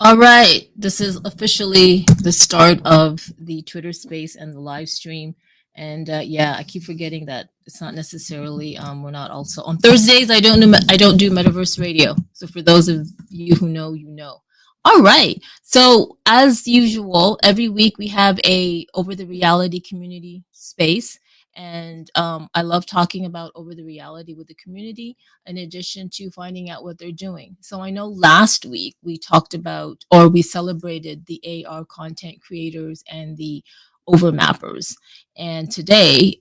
All right, this is officially the start of the Twitter space and the live stream. And yeah, I keep forgetting that it's not necessarily we're not also on Thursdays. I don't do Metaverse Radio. So for those of you who know, you know. All right. So as usual, every week we have a over the reality community space, and I love talking about over the reality with the community in addition to finding out what they're doing. So I know last week we talked about or we celebrated the AR content creators and the overmappers. And today,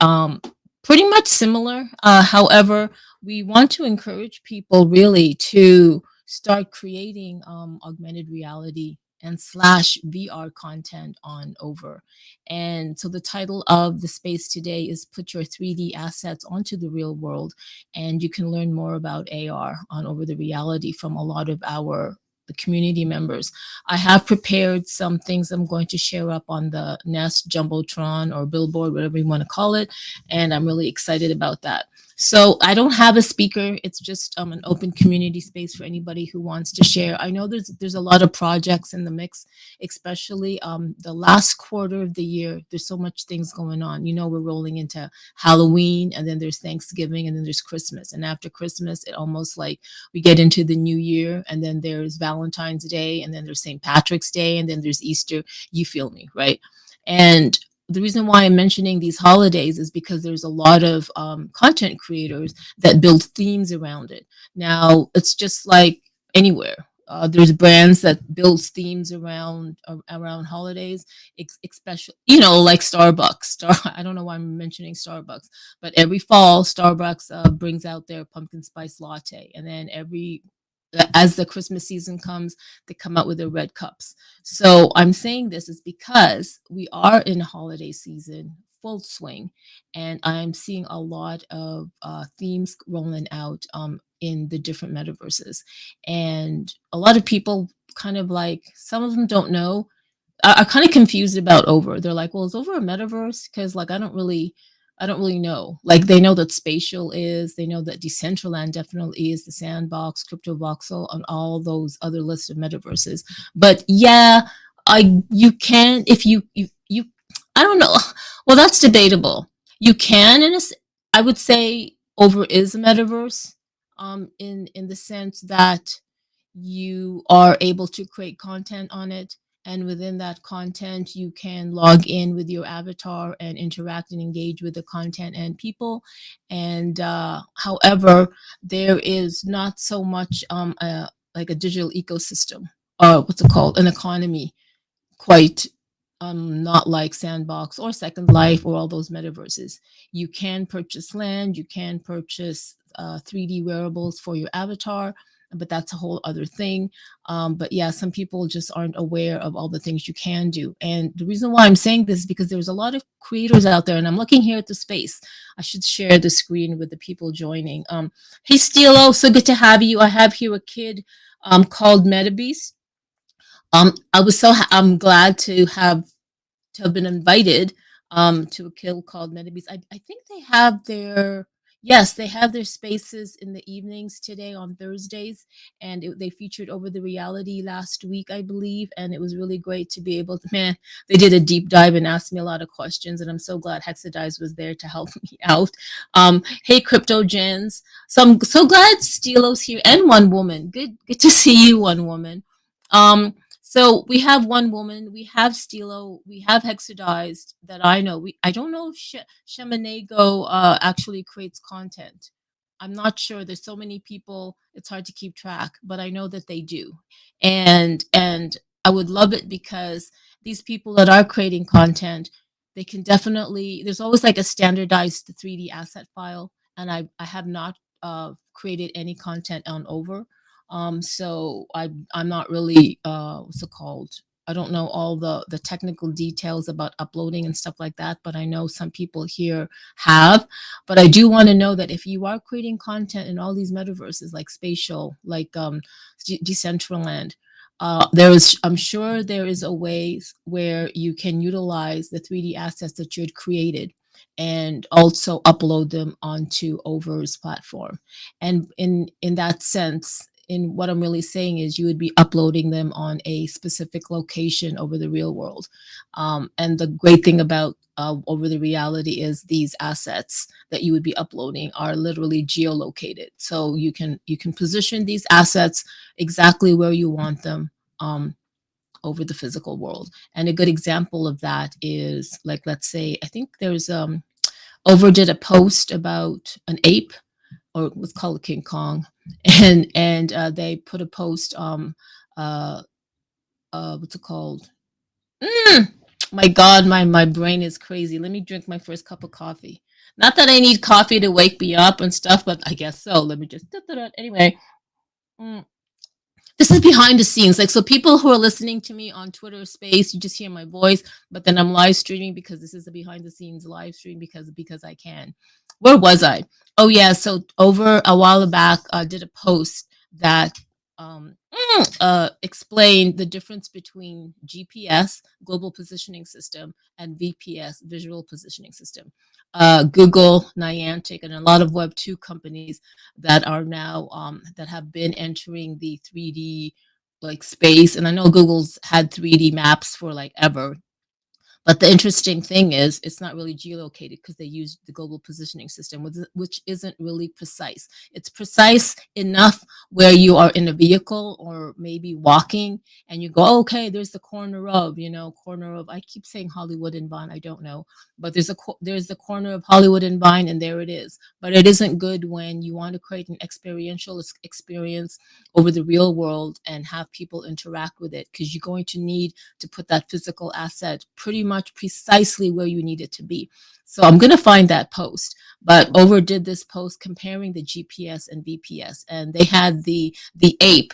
pretty much similar. However, we want to encourage people really to start creating augmented reality and slash VR content on over. And so the title of the space today is Put Your 3D Assets onto the Real World, and you can learn more about AR on Over the Reality from a lot of our the community members. I have prepared some things I'm going to share up on the Nest Jumbotron or Billboard, whatever you want to call it, and I'm really excited about that. So I don't have a speaker. It's just an open community space for anybody who wants to share. I know there's a lot of projects in the mix, especially the last quarter of the year. There's so much things going on. You know, we're rolling into Halloween, and then there's Thanksgiving, and then there's Christmas. And after Christmas, it almost like we get into the new year, and then there's Valentine's Day, and then there's St. Patrick's Day, and then there's Easter. You feel me, right? And the reason why I'm mentioning these holidays is because there's a lot of content creators that build themes around it. Now, it's just like anywhere. There's brands that builds themes around holidays, especially like Starbucks. I don't know why I'm mentioning Starbucks, but every fall Starbucks brings out their pumpkin spice latte, and then every as the Christmas season comes, they come out with their red cups. So I'm saying this is because we are in a holiday season, full swing, and I'm seeing a lot of themes rolling out in the different metaverses. And a lot of people kind of like, some of them don't know, are kind of confused about over. They're like, well, is over a metaverse? Because like I don't really know. Like they know that spatial is, they know that Decentraland definitely is, the sandbox, crypto voxel, and all those other lists of metaverses. But yeah, I you can if you I don't know. Well, that's debatable. You can I would say over is a metaverse, in the sense that you are able to create content on it, and within that content you can log in with your avatar and interact and engage with the content and people. And however, there is not so much like a digital ecosystem, or what's it called, an economy, quite not like Sandbox or Second Life or all those metaverses. You can purchase land, you can purchase 3D wearables for your avatar, but that's a whole other thing. But yeah, some people just aren't aware of all the things you can do. And the reason why I'm saying this is because there's a lot of creators out there, and I'm looking here at the space. I should share the screen with the people joining. Hey, Stilo, so good to have you. I have here a kid called MetaBeast. I'm glad to have been invited to a kill called Metabeats. I think they have their, yes, they have their spaces in the evenings today on Thursdays, and they featured Over the Reality last week, I believe, and it was really great to be able to, man, they did a deep dive and asked me a lot of questions, and I'm so glad Hexadize was there to help me out. Hey, Crypto Gens. So I'm so glad Stilo's here, and One Woman. Good to see you, One Woman. So we have One Woman, we have Stilo, we have Hexadized that I know. I don't know if Shemanego actually creates content. I'm not sure. There's so many people, it's hard to keep track, but I know that they do. And I would love it because these people that are creating content, they can definitely, there's always like a standardized 3D asset file, and I have not created any content on over. So I'm not really what's it called? I don't know all the technical details about uploading and stuff like that, but I know some people here have. But I do want to know that if you are creating content in all these metaverses like spatial, like Decentraland, I'm sure there is a way where you can utilize the 3D assets that you had created and also upload them onto Over's platform. And in that sense, in what I'm really saying is you would be uploading them on a specific location over the real world. And the great thing about over the reality is these assets that you would be uploading are literally geolocated. So you can position these assets exactly where you want them. Over the physical world. And a good example of that is, like, let's say, I think there's over did a post about an ape, or it was called King Kong, and they put a post uh what's it called? Mm, my God, my brain is crazy. Let me drink my first cup of coffee. Not that I need coffee to wake me up and stuff, but I guess so. Let me just anyway. mm, this is behind the scenes, like, so people who are listening to me on Twitter space, you just hear my voice, but then I'm live streaming because this is a behind the scenes live stream because I can. Where was I? Oh yeah, so over a while back, did a post that explained the difference between GPS, global positioning system, and VPS, visual positioning system. Google, Niantic, and a lot of Web 2 companies that are now that have been entering the 3D like space. And I know Google's had 3D maps for like ever, but the interesting thing is, it's not really geolocated because they use the global positioning system, which isn't really precise. It's precise enough where you are in a vehicle or maybe walking and you go, okay, there's the corner of, I keep saying Hollywood and Vine, I don't know, but there's the corner of Hollywood and Vine, and there it is. But it isn't good when you want to create an experiential experience over the real world and have people interact with it, because you're going to need to put that physical asset pretty much precisely where you need it to be. So I'm going to find that post. But Over did this post comparing the GPS and VPS, and they had the ape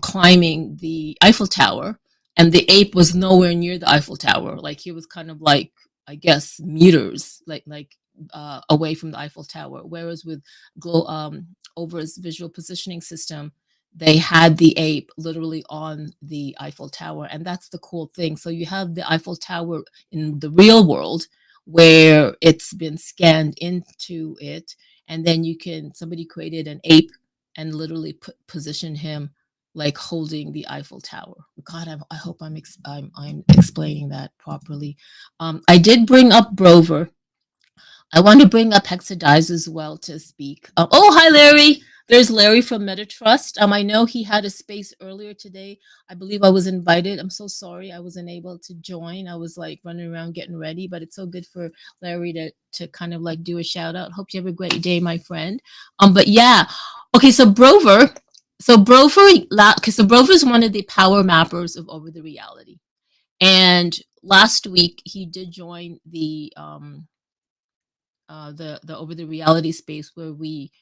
climbing the Eiffel Tower, and the ape was nowhere near the Eiffel Tower. Like, he was kind of like, I guess, meters away from the Eiffel Tower. Whereas with Over's visual positioning system, they had the ape literally on the Eiffel Tower. And that's the cool thing. So you have the Eiffel Tower in the real world where it's been scanned into it. And then somebody created an ape and literally position him like holding the Eiffel Tower. God, I hope I'm explaining that properly. I did bring up Brover. I want to bring up Hexadize as well to speak. Oh, hi, Larry. There's Larry from MetaTrust. I know he had a space earlier today. I believe I was invited. I'm so sorry I wasn't able to join. I was like running around getting ready, but it's so good for Larry to kind of like do a shout out. Hope you have a great day, my friend. But yeah, okay. So Brover, Brover is one of the power mappers of Over the Reality, and last week he did join the Over the Reality space where we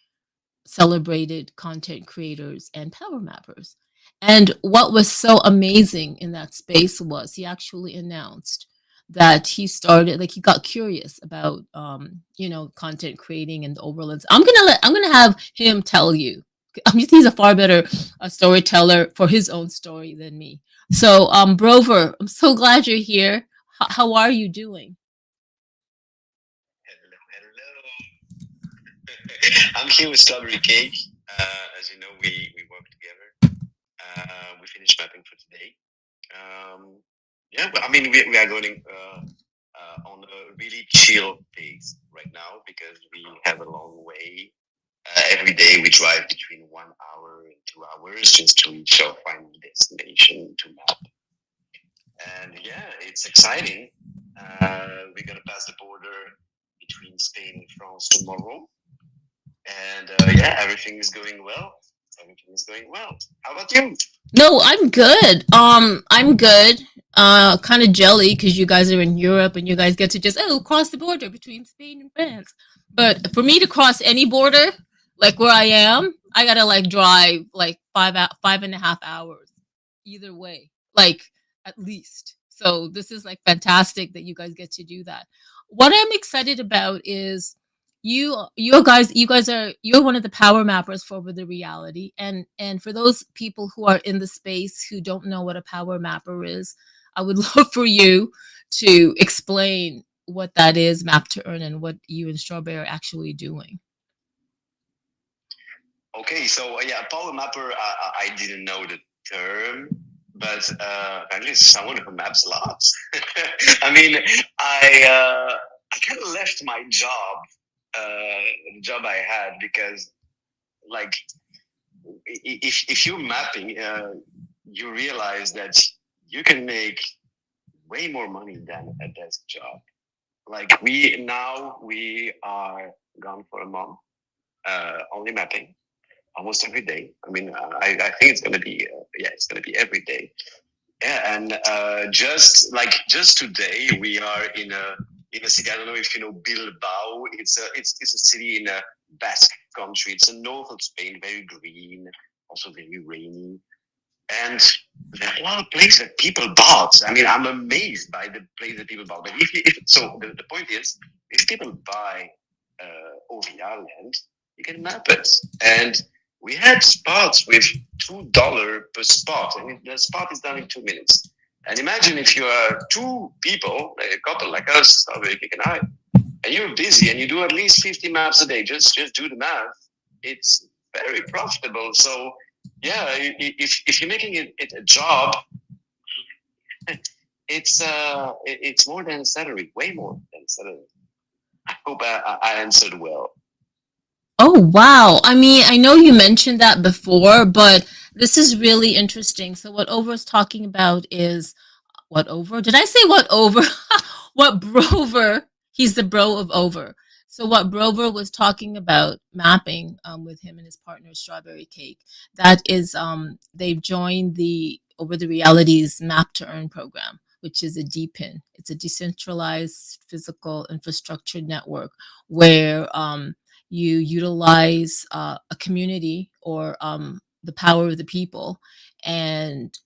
celebrated content creators and power mappers. And what was so amazing in that space was he actually announced that he got curious about content creating and the overlands. I'm gonna have him tell you. I mean, he's a far better storyteller for his own story than me. So Brover, I'm so glad you're here. How are you doing? Hello, hello. I'm here with Strawberry Cake. As you know, we work together. We finished mapping for today. Um, yeah, but I mean, we are going on a really chill pace right now because we have a long way. Every day we drive between 1 hour and 2 hours just to reach our final destination to map. And yeah, it's exciting. We're gonna pass the border between Spain and France tomorrow, and yeah, everything is going well. Everything is going well. How about you? No, I'm good. I'm good. Kind of jelly because you guys are in Europe and you guys get to just cross the border between Spain and France. But for me to cross any border, like where I am, I gotta like drive like 5.5 hours either way, like at least. So this is like fantastic that you guys get to do that. What I'm excited about is you're one of the power mappers for Over the Reality, and for those people who are in the space who don't know what a power mapper is, I would love for you to explain what that is, map to earn, and what you and Strawberry are actually doing. Okay, so yeah, power mapper. I didn't know the term, but apparently it's someone who maps a lot. I mean, I kind of left my job, the job I had, because like if you're mapping, you realize that you can make way more money than a desk job. Like we are gone for a month, only mapping almost every day. I mean, I think it's gonna be yeah, it's gonna be every day. Yeah, and just today we are in a city. I don't know if you know Bilbao. It's a city in a Basque country. It's a north of Spain, very green, also very rainy, and there are a lot of places that people bought. I mean, I'm amazed by the place that people bought. But so the point is, if people buy OVR land, you can map it. And we had spots with $2 per spot, and the spot is done in 2 minutes. And imagine if you are two people, like a couple like us, Rick and I, and you're busy and you do at least 50 maps a day. Just do the math. It's very profitable. So yeah, if you're making it a job, it's more than a salary, way more than a salary. I hope I answered well. Oh, wow. I mean, I know you mentioned that before, but this is really interesting. So what Over is talking about is what Over? Did I say what Over? What Brover? He's the bro of Over. So what Brover was talking about mapping with him and his partner Strawberry Cake, that is they've joined the Over the Realities Map to Earn program, which is a DePIN. It's a decentralized physical infrastructure network where you utilize a community or the power of the people, and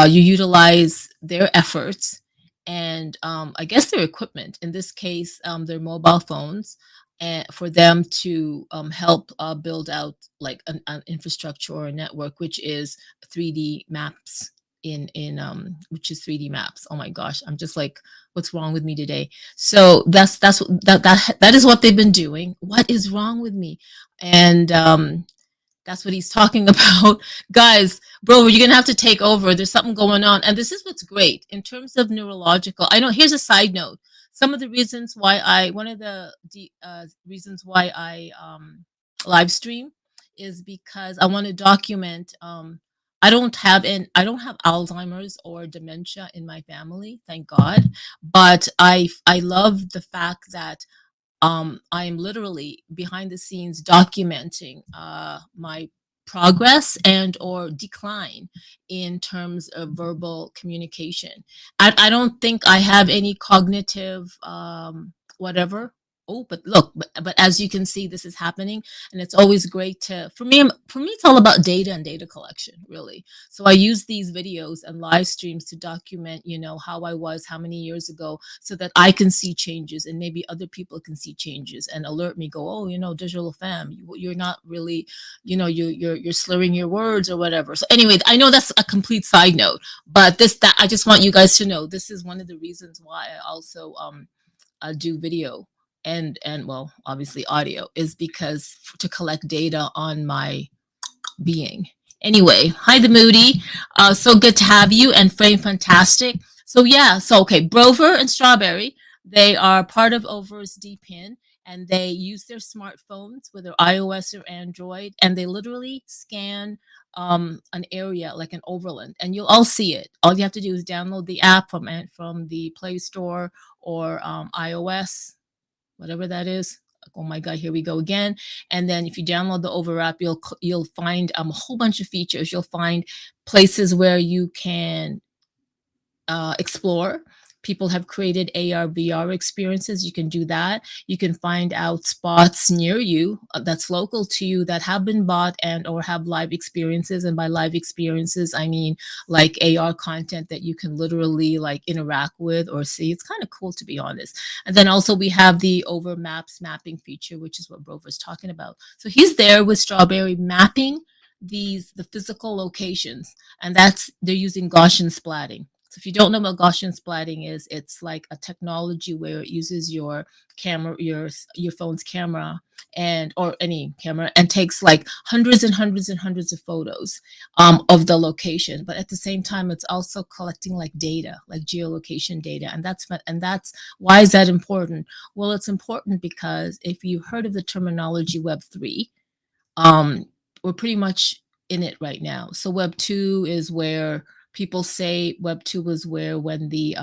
you utilize their efforts and I guess their equipment. In this case, their mobile phones, and for them to help build out like an infrastructure or a network, which is 3D maps in which is 3D maps. Oh my gosh, I'm just like, what's wrong with me today? So that is what they've been doing. What is wrong with me? And that's what he's talking about. Guys, bro, you're going to have to take over. There's something going on. And this is what's great in terms of neurological. I know, here's a side note. Some of the reasons why one of the reasons why I live stream is because I want to document. I don't have Alzheimer's or dementia in my family, thank God. But I love the fact that I am literally behind the scenes documenting my progress and or decline in terms of verbal communication. I don't think I have any cognitive whatever. Oh, but look, but as you can see, this is happening, and it's always great to for me it's all about data and data collection, really. So I use these videos and live streams to document, how I was, how many years ago, so that I can see changes and maybe other people can see changes and alert me, go, oh, digital fam, you're not really, you're slurring your words or whatever. So anyway, I know that's a complete side note, but that I just want you guys to know this is one of the reasons why I also do video and well, obviously audio, is because to collect data on my being. Anyway, hi the Moody. So good to have you, and Frame Fantastic. So yeah, so okay, Brover and Strawberry, they are part of Over's DPIN, and they use their smartphones, whether iOS or Android, and they literally scan an area like an overland, and you'll all see it. All you have to do is download the app from the Play Store or iOS, whatever that is. Oh my God, here we go again. And then if you download the Over app, you'll find a whole bunch of features. You'll find places where you can explore. People have created AR, VR experiences. You can do that. You can find out spots near you that's local to you that have been bought and or have live experiences. And by live experiences, I mean like AR content that you can literally like interact with or see. It's kind of cool, to be honest. And then also we have the Over Maps mapping feature, which is what Brover's talking about. So he's there with Strawberry mapping the physical locations, and they're using Gaussian splatting. So if you don't know what Gaussian splatting is, it's like a technology where it uses your camera, your phone's camera, and or any camera, and takes like hundreds and hundreds and hundreds of photos of the location. But at the same time, it's also collecting like data, like geolocation data, and that's why is that important? Well, it's important because if you heard of the terminology Web3, um, we're pretty much in it right now. So Web 2 is where people say Web 2 was where when the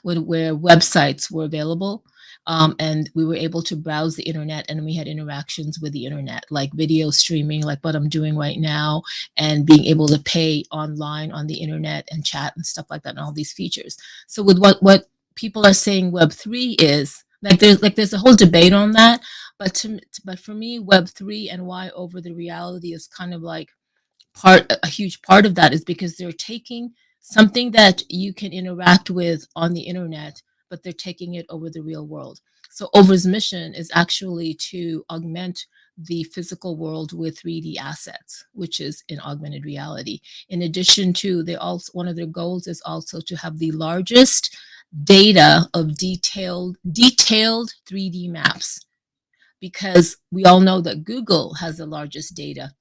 where websites were available, and we were able to browse the internet and we had interactions with the internet, like video streaming, like what I'm doing right now, and being able to pay online on the internet and chat and stuff like that, and all these features. So with what people are saying Web 3 is, there's a whole debate on that, but for me, Web3 and why over the reality is kind of like a huge part of that is because they're taking something that you can interact with on the internet, but they're taking it over the real world. So Over's mission is actually to augment the physical world with 3D assets, which is in augmented reality. In addition to, they also, one of their goals is also to have the largest data of detailed 3D maps, because we all know that Google has the largest data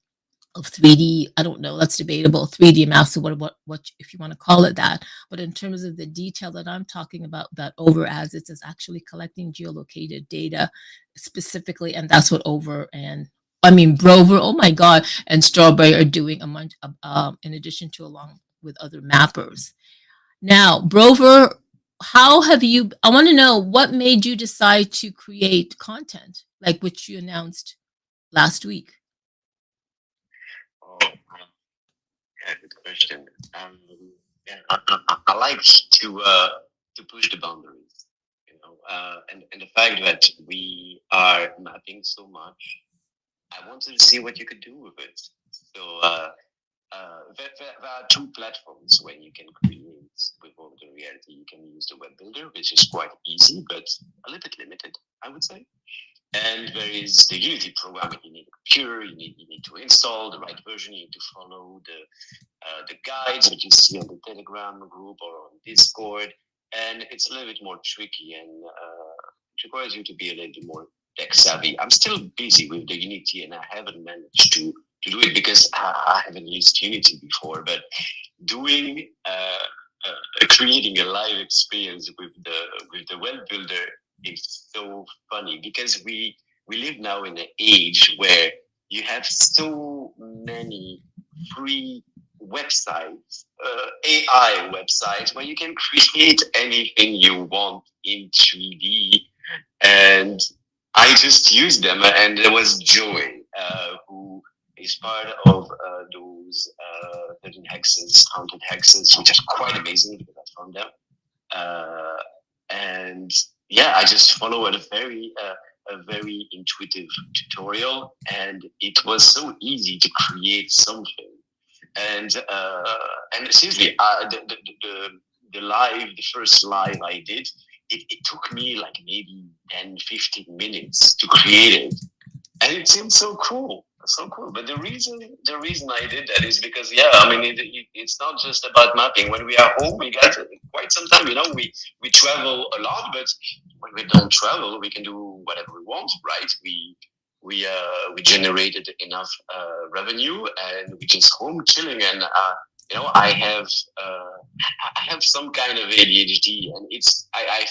of 3D. I don't know, that's debatable. 3D maps, or what if you want to call it that. But in terms of the detail that I'm talking about, that Over adds, it's actually collecting geolocated data specifically, and that's what Over and Brover, oh my God, and Strawberry are doing in addition to, along with other mappers. Now, Brover, how have you? I want to know what made you decide to create content like which you announced last week. Oh, yeah, good question. Um, yeah, I like to push the boundaries, and the fact that we are mapping so much, I wanted to see what you could do with it. So there are two platforms where you can create with augmented reality. You can use the web builder, which is quite easy, but a little bit limited, I would say. And there is the Unity program. You need a computer. You need to install the right version. You need to follow the guides that you see on the Telegram group or on Discord. And it's a little bit more tricky, and it requires you to be a little bit more tech savvy. I'm still busy with the Unity, and I haven't managed to do it because I haven't used Unity before. But doing creating a live experience with the web builder is so funny because we live now in an age where you have so many free websites, AI websites, where you can create anything you want in 3D. And I just used them, and there was Joy, who is part of those 13 hexes, haunted hexes, which is quite amazing because I found them. Uh, and yeah, I just followed a very intuitive tutorial, and it was so easy to create something. And seriously, the first live I did, it took me like maybe 10, 15 minutes to create it, and it seemed so cool, so cool. But the reason I did that is because, yeah, I mean, it's not just about mapping. When we are home, we got quite some time. We travel a lot, but when we don't travel, we can do whatever we want, right? We generated enough revenue, and we just home chilling. And I have some kind of ADHD, and it's I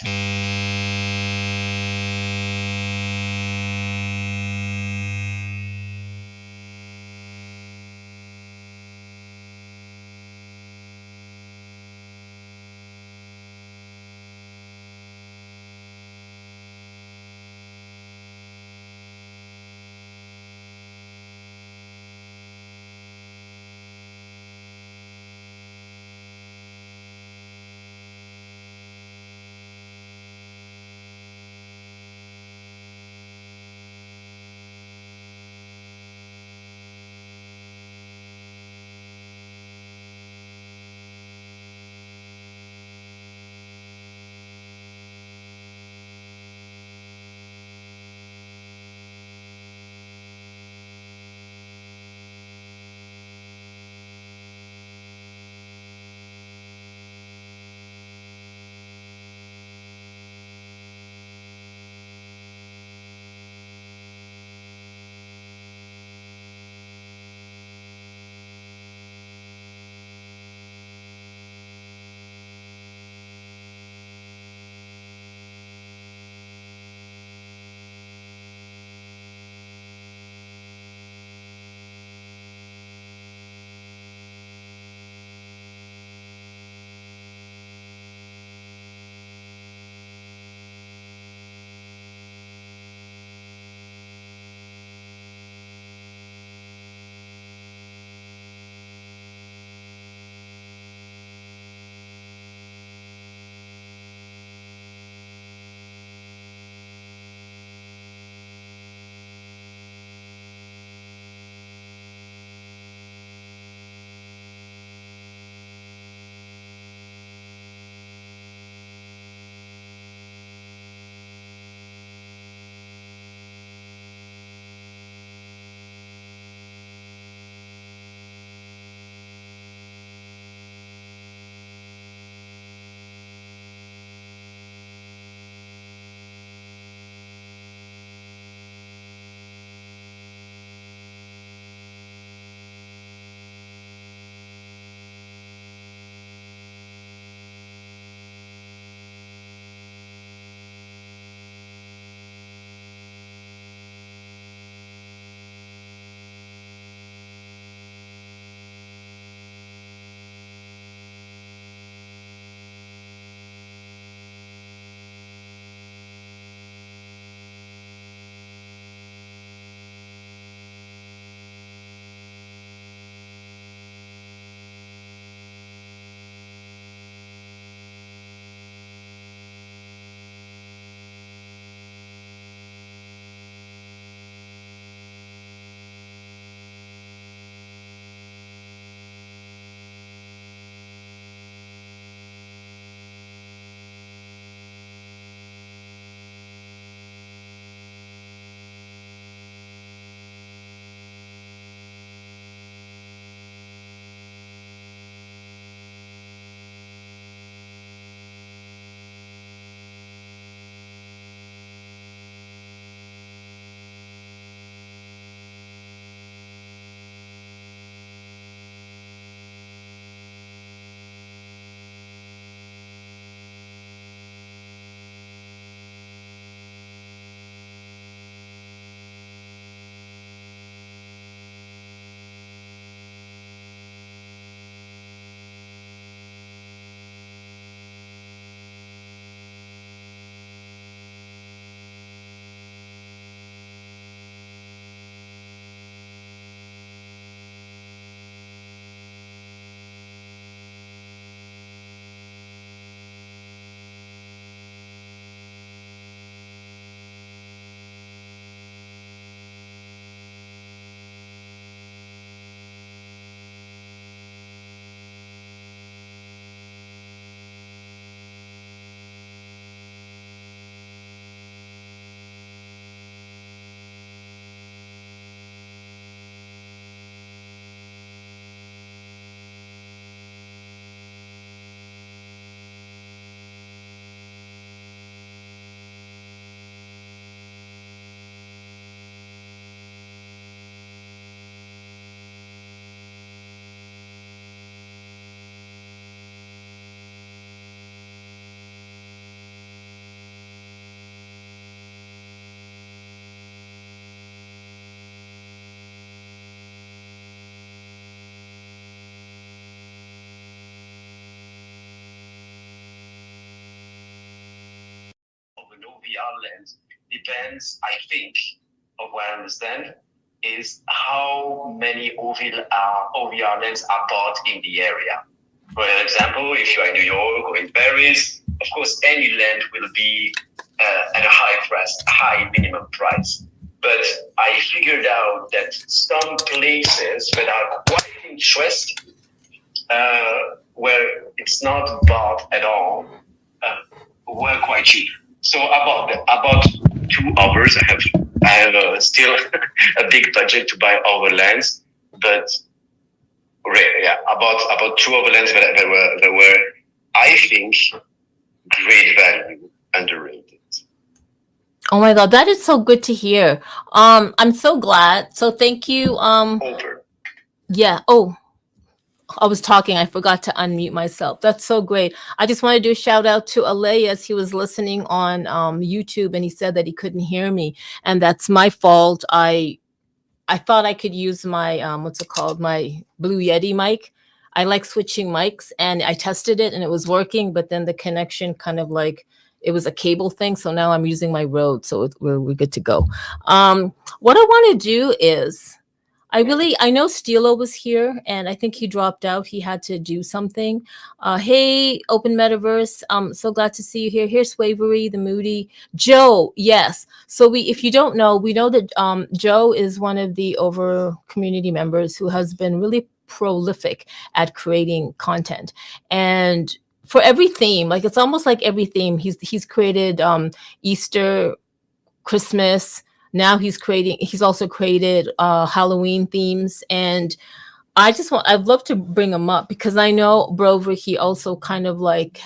VR lens depends, I think, of what I understand, is how many OVR lenses are bought in the area. For example, if you are in New York or in Paris, of course, any lens will be at a high price, a high minimum price. But I figured out that some places that are quite interesting, where it's not bought at all, were quite cheap. So about 2 hours, I have still a big budget to buy overlands, but yeah, about 2 overlands that were I think great value, underrated. Oh my God, that is so good to hear. I'm so glad. So thank you. Over. Yeah. Oh, I was talking. I forgot to unmute myself. That's so great. I just want to do a shout out to Elias. He was listening on YouTube and he said that he couldn't hear me, and that's my fault. I thought I could use my what's it called, my Blue Yeti mic. I like switching mics, and I tested it and it was working, but then the connection kind of like it was a cable thing. So now I'm using my Rode, so we're good to go. What I want to do is I know Stilo was here and I think he dropped out. He had to do something. Hey, Open Metaverse. So glad to see you here. Here's Wavery, the Moody. Joe, yes. So if you don't know, we know that Joe is one of the over community members who has been really prolific at creating content. And for every theme, like it's almost like every theme, he's created Easter, Christmas. Now he's also created Halloween themes. And I'd love to bring him up because I know, Brover, he also kind of like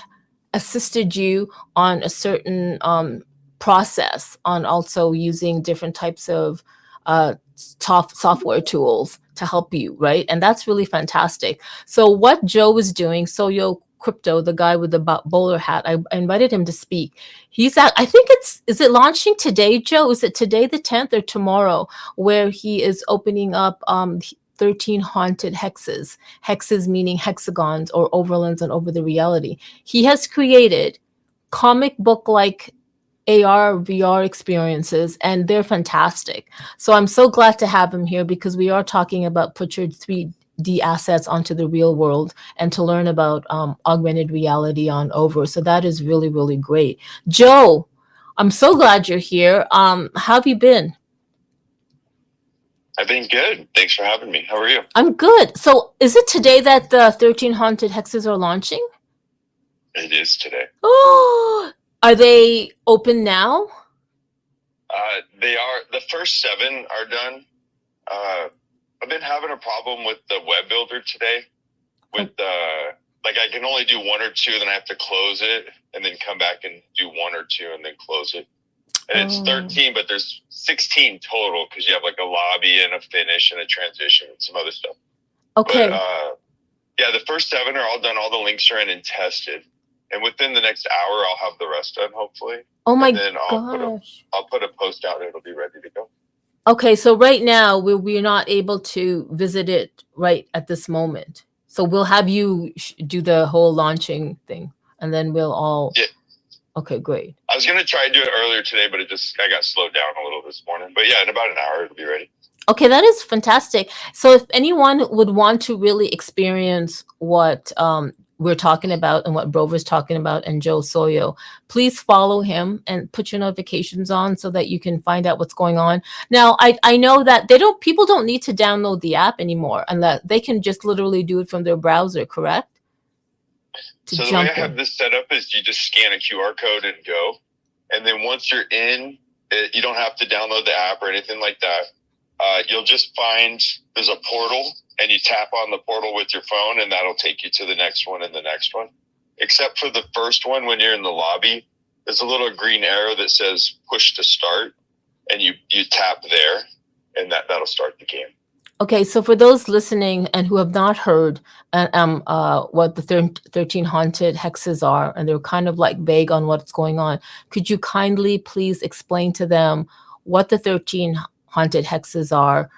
assisted you on a certain process on also using different types of software tools to help you, right? And that's really fantastic. So what Joe was doing, Soyo Crypto, the guy with the bowler hat, I invited him to speak. He's at, I think is it launching today, Joe? Is it today the 10th or tomorrow, where he is opening up 13 haunted hexes. Hexes meaning hexagons or overlands and over the reality. He has created comic book like AR, VR experiences, and they're fantastic. So I'm so glad to have him here because we are talking about put your 3D assets onto the real world and to learn about augmented reality on over. So that is really, really great. Joe, I'm so glad you're here. How have you been? I've been good. Thanks for having me. How are you? I'm good. So is it today that the 13 haunted hexes are launching? It is today. Oh, are they open now? They are. The first 7 are done. I've been having a problem with the web builder today. With like I can only do 1 or 2, then I have to close it and then come back and do 1 or 2 and then close it. And it's 13, but there's 16 total because you have like a lobby and a finish and a transition and some other stuff. Okay. But, yeah, the first 7 are all done. All the links are in and tested. And within the next hour, I'll have the rest done, hopefully. Oh my and then gosh. I'll put a post out. It'll be ready to go. Okay, so right now we're not able to visit it right at this moment. So we'll have you do the whole launching thing, and then we'll all. Yeah. Okay, great. I was gonna try to do it earlier today, but I got slowed down a little this morning. But yeah, in about an hour it'll be ready. Okay, that is fantastic. So if anyone would want to really experience what we're talking about and what Brover's talking about and Joe Soyo, please follow him and put your notifications on so that you can find out what's going on. Now, I know that people don't need to download the app anymore, and that they can just literally do it from their browser, correct? So the way I have this set up is you just scan a QR code and go. And then once you're in, you don't have to download the app or anything like that. You'll just find there's a portal and you tap on the portal with your phone and that'll take you to the next one and the next one. Except for the first one, when you're in the lobby, there's a little green arrow that says push to start and you tap there and that'll start the game. Okay, so for those listening and who have not heard what the 13 haunted hexes are, and they're kind of like vague on what's going on, could you kindly please explain to them what the 13 haunted hexes are?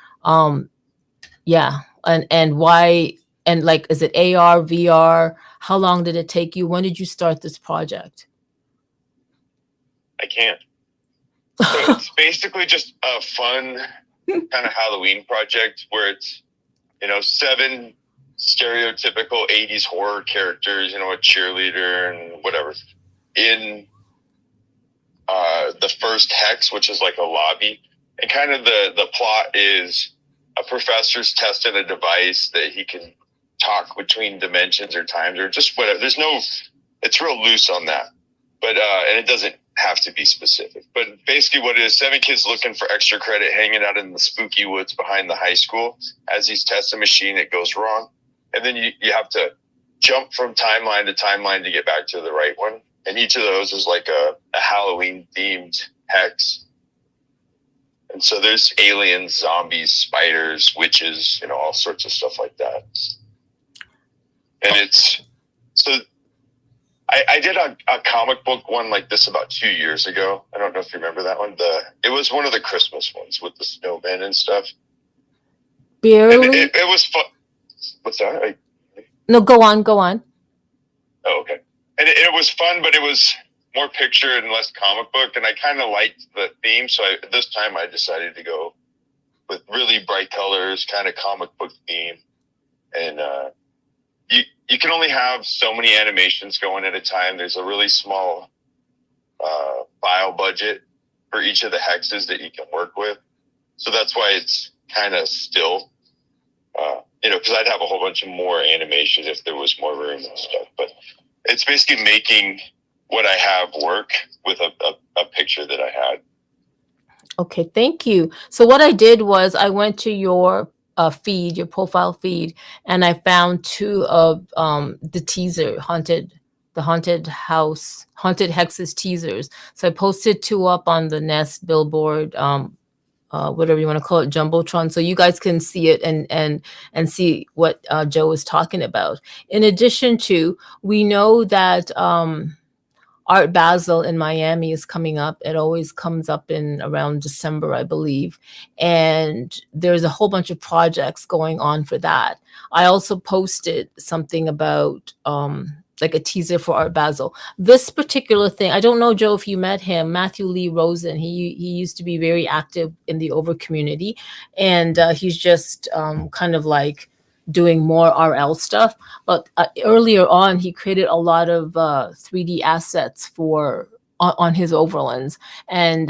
Yeah, and why, and like, is it AR, VR? How long did it take you? When did you start this project? I can't. So it's basically just a fun kind of Halloween project where it's, 7 stereotypical 80s horror characters, a cheerleader and whatever, in the first hex, which is like a lobby. And kind of the plot is a professor's testing a device that he can talk between dimensions or times or just whatever. It's real loose on that. But, and it doesn't have to be specific. But basically what it is, 7 kids looking for extra credit hanging out in the spooky woods behind the high school. As he's testing a machine, it goes wrong. And then you have to jump from timeline to timeline to get back to the right one. And each of those is like a Halloween themed hex. And so there's aliens, zombies, spiders, witches, all sorts of stuff like that. And I did a comic book one like this about 2 years ago. I don't know if you remember that one. It was one of the Christmas ones with the snowman and stuff. Barely. It was fun. What's that? No, go on. Oh, okay. And it was fun, but it was more picture and less comic book. And I kind of liked the theme. So this time I decided to go with really bright colors, kind of comic book theme. And you can only have so many animations going at a time. There's a really small file budget for each of the hexes that you can work with. So that's why it's kind of still, because I'd have a whole bunch of more animations if there was more room and stuff. But it's basically making what I have work with a picture that I had. Okay, thank you. So what I did was I went to your feed, your profile feed, and I found 2 of the teaser the haunted hexes teasers. So I posted 2 up on the Nest billboard, whatever you want to call it, jumbotron, so you guys can see it and see what Joe is talking about. In addition to, we know that Art Basel in Miami is coming up. It always comes up in around December, I believe. And there's a whole bunch of projects going on for that. I also posted something about like a teaser for Art Basel. This particular thing, I don't know, Joe, if you met him, Matthew Lee Rosen. He used to be very active in the Over community. And he's just kind of like doing more RL stuff. But earlier on, he created a lot of 3D assets on his overlands. And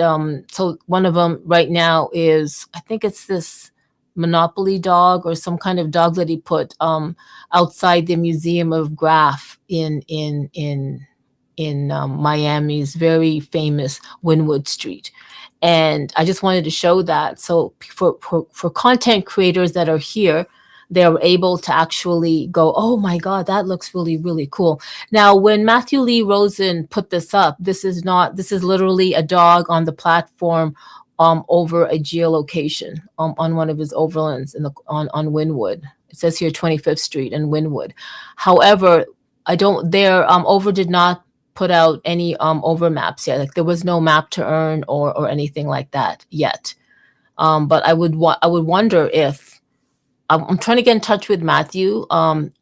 so one of them right now is, I think it's this Monopoly dog or some kind of dog that he put outside the Museum of Graph in Miami's very famous Wynwood Street. And I just wanted to show that. So for content creators that are here, they're able to actually go, oh my God, that looks really, really cool. Now, when Matthew Lee Rosen put this up, this is literally a dog on the platform over a geolocation on one of his overlands on Wynwood. It says here 25th Street and Wynwood. However, Over did not put out any over maps yet. Like there was no map to earn or anything like that yet. But I would wonder if I'm trying to get in touch with Matthew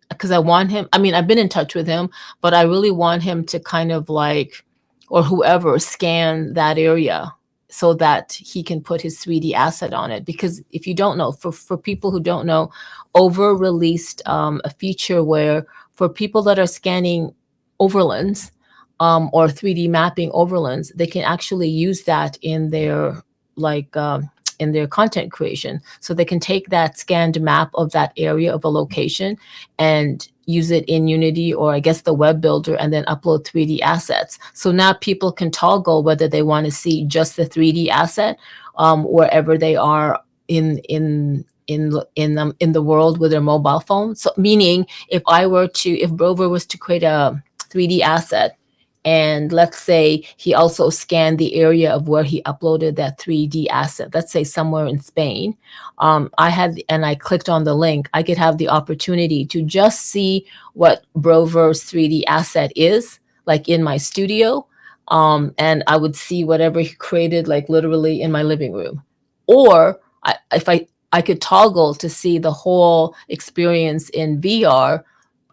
because I want him. I mean, I've been in touch with him, but I really want him to kind of like, or whoever, scan that area so that he can put his 3D asset on it. Because if you don't know, for people who don't know, Over released a feature where for people that are scanning overlands or 3D mapping overlands, they can actually use that in their in their content creation. So they can take that scanned map of that area of a location and use it in Unity or I guess the web builder and then upload 3D assets. So now people can toggle whether they want to see just the 3D asset wherever they are in the world with their mobile phone. So meaning if Brover was to create a 3D asset, and let's say he also scanned the area of where he uploaded that 3D asset, let's say somewhere in Spain. I clicked on the link, I could have the opportunity to just see what Brover's 3D asset is, like in my studio. And I would see whatever he created, like literally in my living room. Or if I could toggle to see the whole experience in VR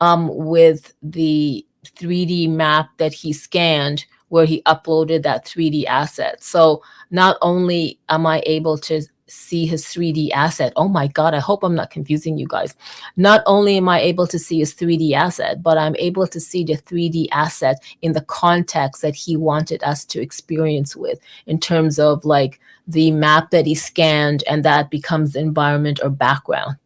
with the 3D map that he scanned where he uploaded that 3D asset. So not only am I able to see his 3D asset, oh my God, I hope I'm not confusing you guys. Not only am I able to see his 3D asset, but I'm able to see the 3D asset in the context that he wanted us to experience with, in terms of like the map that he scanned, and that becomes the environment or background.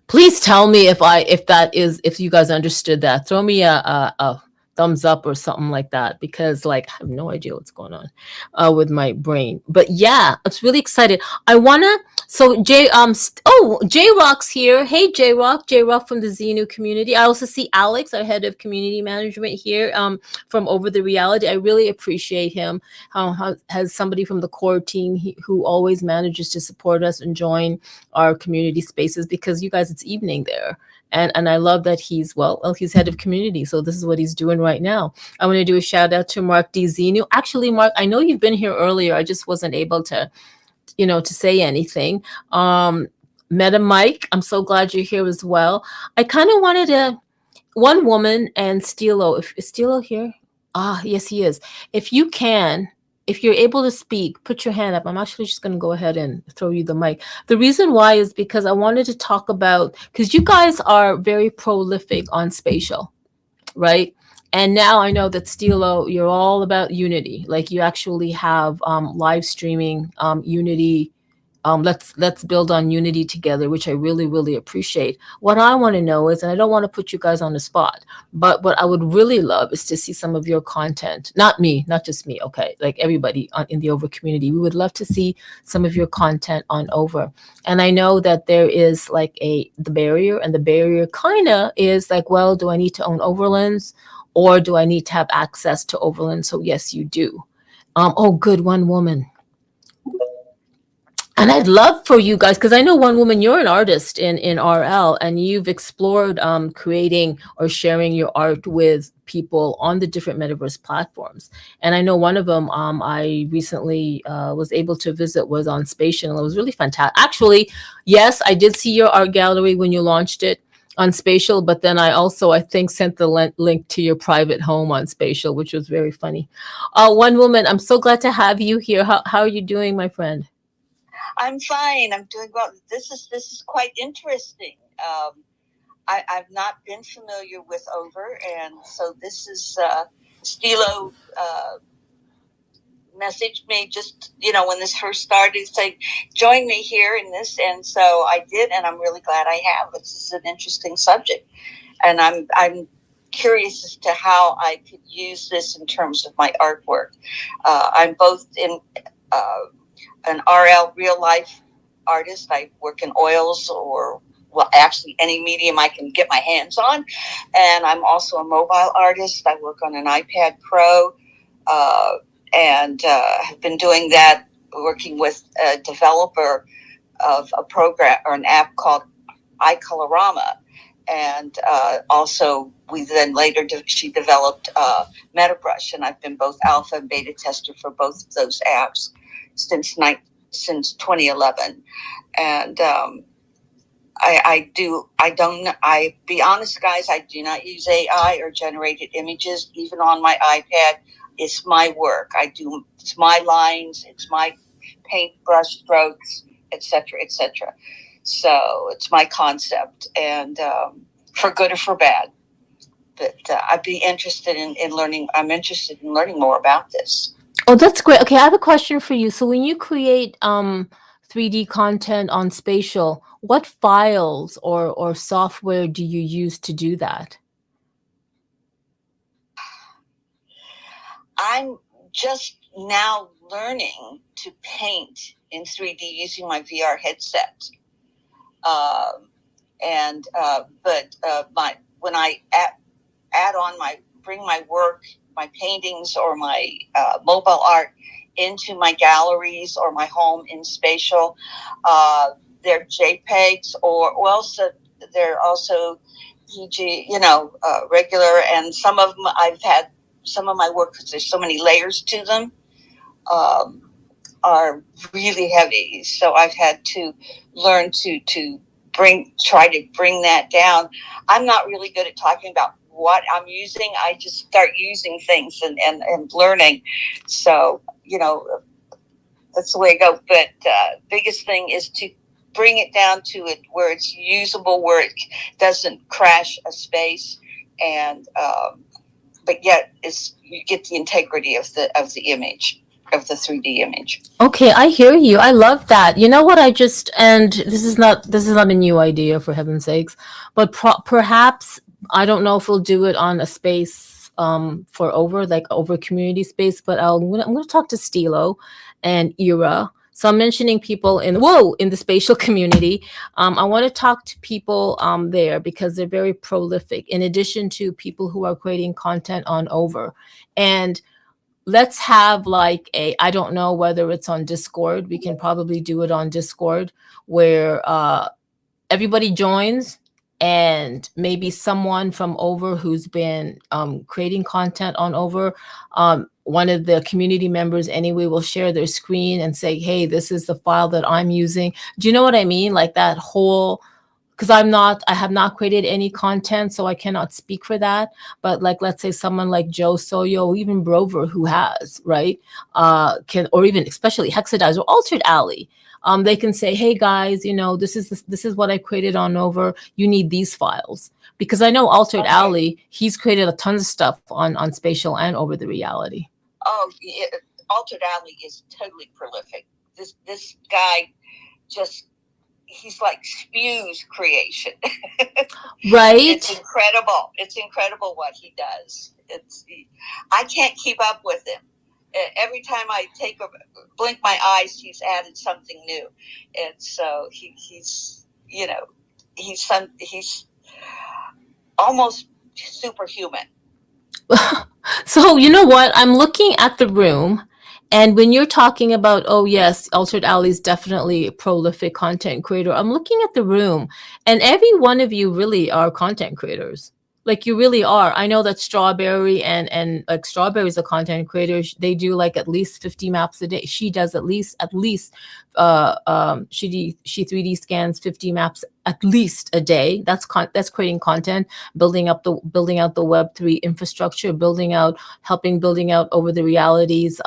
Please tell me if you guys understood that. Throw me a thumbs up or something like that, because like I have no idea what's going on with my brain. But yeah, it's really excited. I wanna so J Rock's here. Hey J Rock from the Xenu community. I also see Alex, our head of community management here, from Over the Reality. I really appreciate him. Has somebody from the core team who always manages to support us and join our community spaces, because you guys, it's evening there. And I love that he's head of community. So this is what he's doing right now. I want to do a shout out to Mark D. Zenu. Actually, Mark, I know you've been here earlier. I just wasn't able to, to say anything. Meta Mike, I'm so glad you're here as well. I kind of wanted to, one woman and Stilo. Is Stilo here? Ah, yes, he is. If you're able to speak, put your hand up. I'm actually just going to go ahead and throw you the mic. The reason why is because I wanted to talk about, because you guys are very prolific on spatial, right? And now I know that Stilo, you're all about Unity. Like you actually have live streaming Unity. Let's build on Unity together, which I really, really appreciate. What I want to know is, and I don't want to put you guys on the spot, but what I would really love is to see some of your content. Not me, not just me, okay? Like everybody in the Over community. We would love to see some of your content on Over. And I know that there is like the barrier, and the barrier kind of is like, well, do I need to own Overlands, or do I need to have access to Overland? So yes, you do. Oh, good, one woman. And I'd love for you guys, because I know one woman, you're an artist in RL, and you've explored creating or sharing your art with people on the different metaverse platforms. And I know one of them I recently was able to visit was on Spatial, and it was really fantastic. Actually, yes, I did see your art gallery when you launched it on Spatial, but then I think sent the link to your private home on Spatial, which was very funny. One woman, I'm so glad to have you here. How are you doing, my friend? I'm fine. I'm doing well. This is quite interesting. I've not been familiar with Over, and so this is Stilo messaged me just when this first started, saying join me here in this, and so I did, and I'm really glad I have. This is an interesting subject, and I'm curious as to how I could use this in terms of my artwork. I'm both in an RL real life artist. I work in oils, or actually any medium I can get my hands on. And I'm also a mobile artist. I work on an iPad Pro, and have been doing that, working with a developer of a program or an app called iColorama. And also we then later she developed MetaBrush, and I've been both alpha and beta tester for both of those apps since 2011. And I be honest, guys, I do not use AI or generated images, even on my iPad. It's my work. It's my lines, it's my paintbrush strokes, etc., etc. So it's my concept, and for good or for bad. But I'd be interested in learning. I'm interested in learning more about this. Oh, that's great. Okay, I have a question for you. So when you create 3D content on Spatial, what files or software do you use to do that? I'm just now learning to paint in 3D using my VR headset. When I bring my work, my paintings, or my mobile art into my galleries or my home in Spatial, they're JPEGs, or also they're also PG, regular. And some of them I've had some of my work, because there's so many layers to them, are really heavy. So I've had to learn to try to bring that down. I'm not really good at talking about what I'm using, I just start using things and learning. So, that's the way I go. But biggest thing is to bring it down to it where it's usable, where it doesn't crash a space, and but yet you get the integrity of the image, of the 3D image. Okay, I hear you. I love that. You know what? And this is not a new idea, for heaven's sakes, but perhaps I don't know if we'll do it on a space for over community space, but I'm gonna talk to Stilo and Ira. So I'm mentioning people in the spatial community. I want to talk to people there because they're very prolific. In addition to people who are creating content on over, and let's have like I don't know whether it's on Discord. We can probably do it on Discord where everybody joins, and maybe someone from over who's been creating content on over, one of the community members anyway will share their screen and say, hey, this is the file that I'm using. Do you know what I mean? Like that whole, because I have not created any content, so I cannot speak for that. But like, let's say someone like Joe Soyo, or even Brover, who has, right, can, or even especially Hexadize or Altered Alley, they can say, hey guys, this is what I created on over. You need these files. Because I know Altered Alley, he's created a ton of stuff on spatial and over the reality. Oh, yeah. Altered Alley is totally prolific. This guy just, he's like spews creation. Right. It's incredible. It's incredible what he does. I can't keep up with him. Every time I blink my eyes, he's added something new. And so he's almost superhuman. So you know what? I'm looking at the room, and when you're talking about, oh yes, Altered Alley is definitely a prolific content creator, I'm looking at the room, and every one of you really are content creators. Like you really are. I know that Strawberry and like Strawberry's a content creator. They do like at least 50 maps a day. She does at least she 3D scans 50 maps at least a day. That's creating content, building out the Web3 infrastructure, helping building out over the realities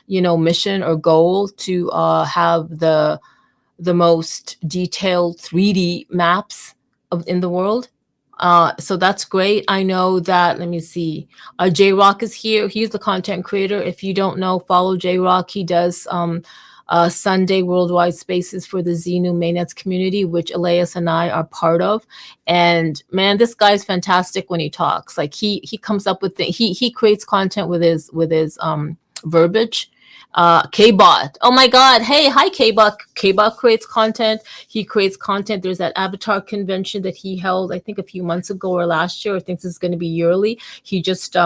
mission or goal to have the most detailed 3D maps in the world. So that's great. I know that, let me see, J Rock is here. He's the content creator. If you don't know, follow J Rock. He does Sunday worldwide spaces for the Xenu mainnets community, which Elias and I are part of. And man, this guy's fantastic when he talks. Like he comes up with he creates content with his verbiage. K-Bot. Oh my God. Hey, hi K-Bot. K-Bot creates content. He creates content. There's that avatar convention that he held, I think a few months ago or last year. I think this is going to be yearly. He just,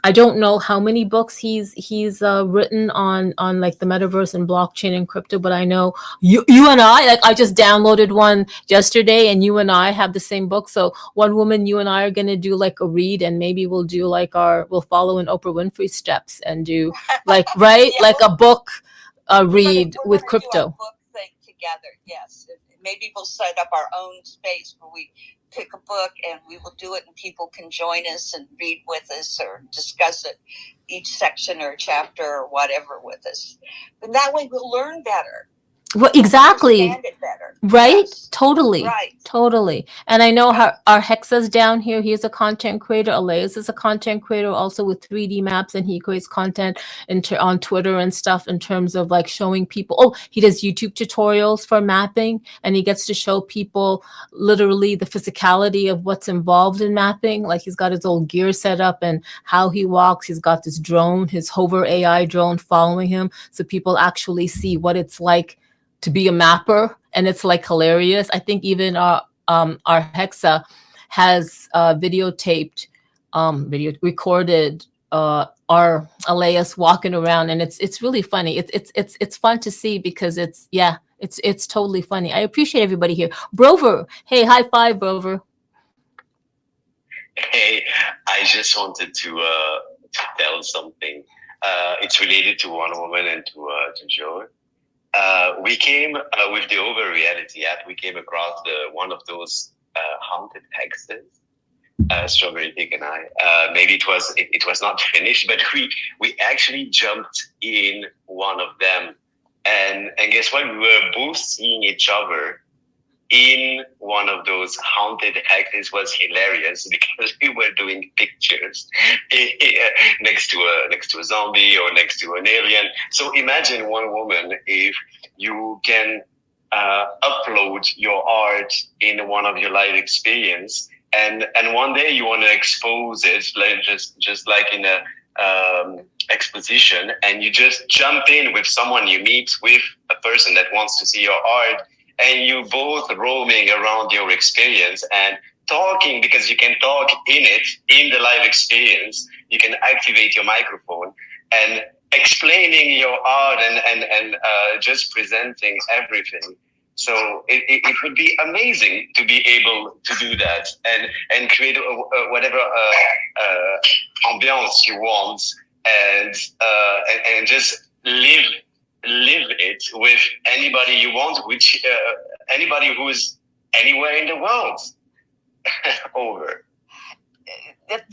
I don't know how many books he's written on like the metaverse and blockchain and crypto, but I know you and I, like I just downloaded one yesterday, and you and I have the same book. So one woman, you and I are gonna do like a read, and maybe we'll do like we'll follow in Oprah Winfrey steps and do like right, yeah, like a book read with crypto. Do a book thing together, yes. Maybe we'll set up our own space where we pick a book and we will do it, and people can join us and read with us or discuss it, each section or chapter or whatever with us. And that way we'll learn better. Well, exactly. Understand it better. Right? Yes. Totally. Right. Totally. And I know our Hexa's down here. He's a content creator. Elias is a content creator also with 3D maps, and he creates content on Twitter and stuff in terms of like showing people. Oh, he does YouTube tutorials for mapping, and he gets to show people literally the physicality of what's involved in mapping. Like he's got his old gear set up and how he walks. He's got this drone, his Hover AI drone following him, so people actually see what it's like to be a mapper, and it's like hilarious. I think even our Hexa has recorded our Elias walking around, and it's really funny. It's fun to see because it's totally funny. I appreciate everybody here. Brover, hey, high five, Brover. Hey, I just wanted to tell something. It's related to Wonder Woman and to Joe. We came with the Over Reality app. We came across one of those haunted hexes, Strawberry Cake and I. Maybe it was not finished, but we actually jumped in one of them, and guess what? We were both seeing each other in one of those haunted hacks. It was hilarious because we were doing pictures next to a zombie or next to an alien. So imagine one woman, if you can upload your art in one of your live experience, and one day you want to expose it, like just like in a exposition, and you just jump in with someone you meet with a person that wants to see your art, and you both roaming around your experience and talking, because you can talk in the live experience. You can activate your microphone and explaining your art and just presenting everything. So it would be amazing to be able to do that and create whatever ambiance you want, and just live it with anybody you want, which anybody who's anywhere in the world. Over.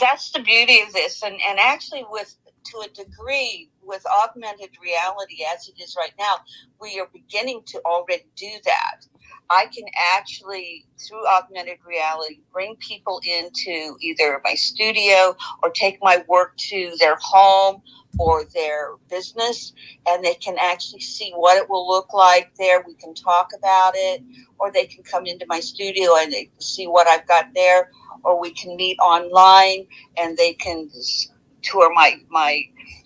That's the beauty of this, and actually, with to a degree, with augmented reality as it is right now, we are beginning to already do that. I can actually, through augmented reality, bring people into either my studio or take my work to their home or their business, and they can actually see what it will look like there. We can talk about it, or they can come into my studio and they can see what I've got there, or we can meet online and they can tour my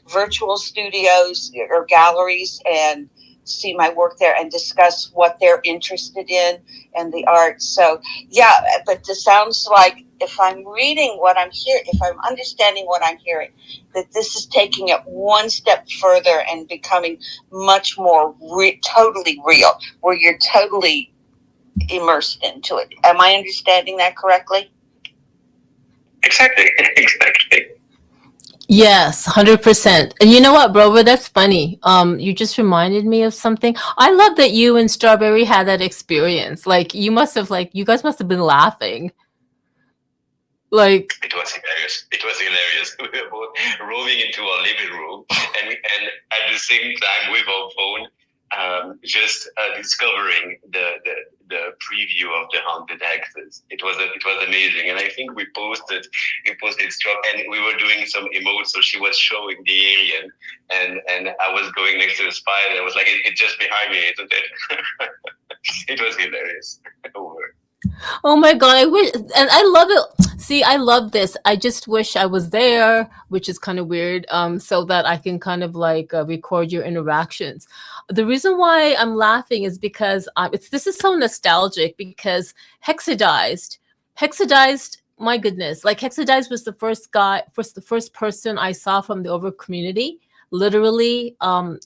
virtual studios or galleries and see my work there and discuss what they're interested in and the art. So yeah, but this sounds like, if I'm reading what I'm hearing, if I'm understanding what I'm hearing, that this is taking it one step further and becoming much more totally real, where you're totally immersed into it. Am I understanding that correctly? Exactly. Yes, 100%. And you know what, bro? But that's funny. You just reminded me of something. I love that you and Strawberry had that experience. Like, you guys must have been laughing. Like, it was hilarious. We were both roaming into our living room, and at the same time with our phone, just discovering the preview of the haunted hexes. It was amazing, and I think we posted and we were doing some emotes. So she was showing the alien, and I was going next to the spider. I was like, it's just behind me, isn't it? It was hilarious. Over. oh my God, I wish, and I love it. See, I love this. I just wish I was there, which is kind of weird, so that I can kind of like record your interactions. The reason why I'm laughing is because this is so nostalgic, because Hexadized, my goodness, like Hexadized was the first person I saw from the over community, literally,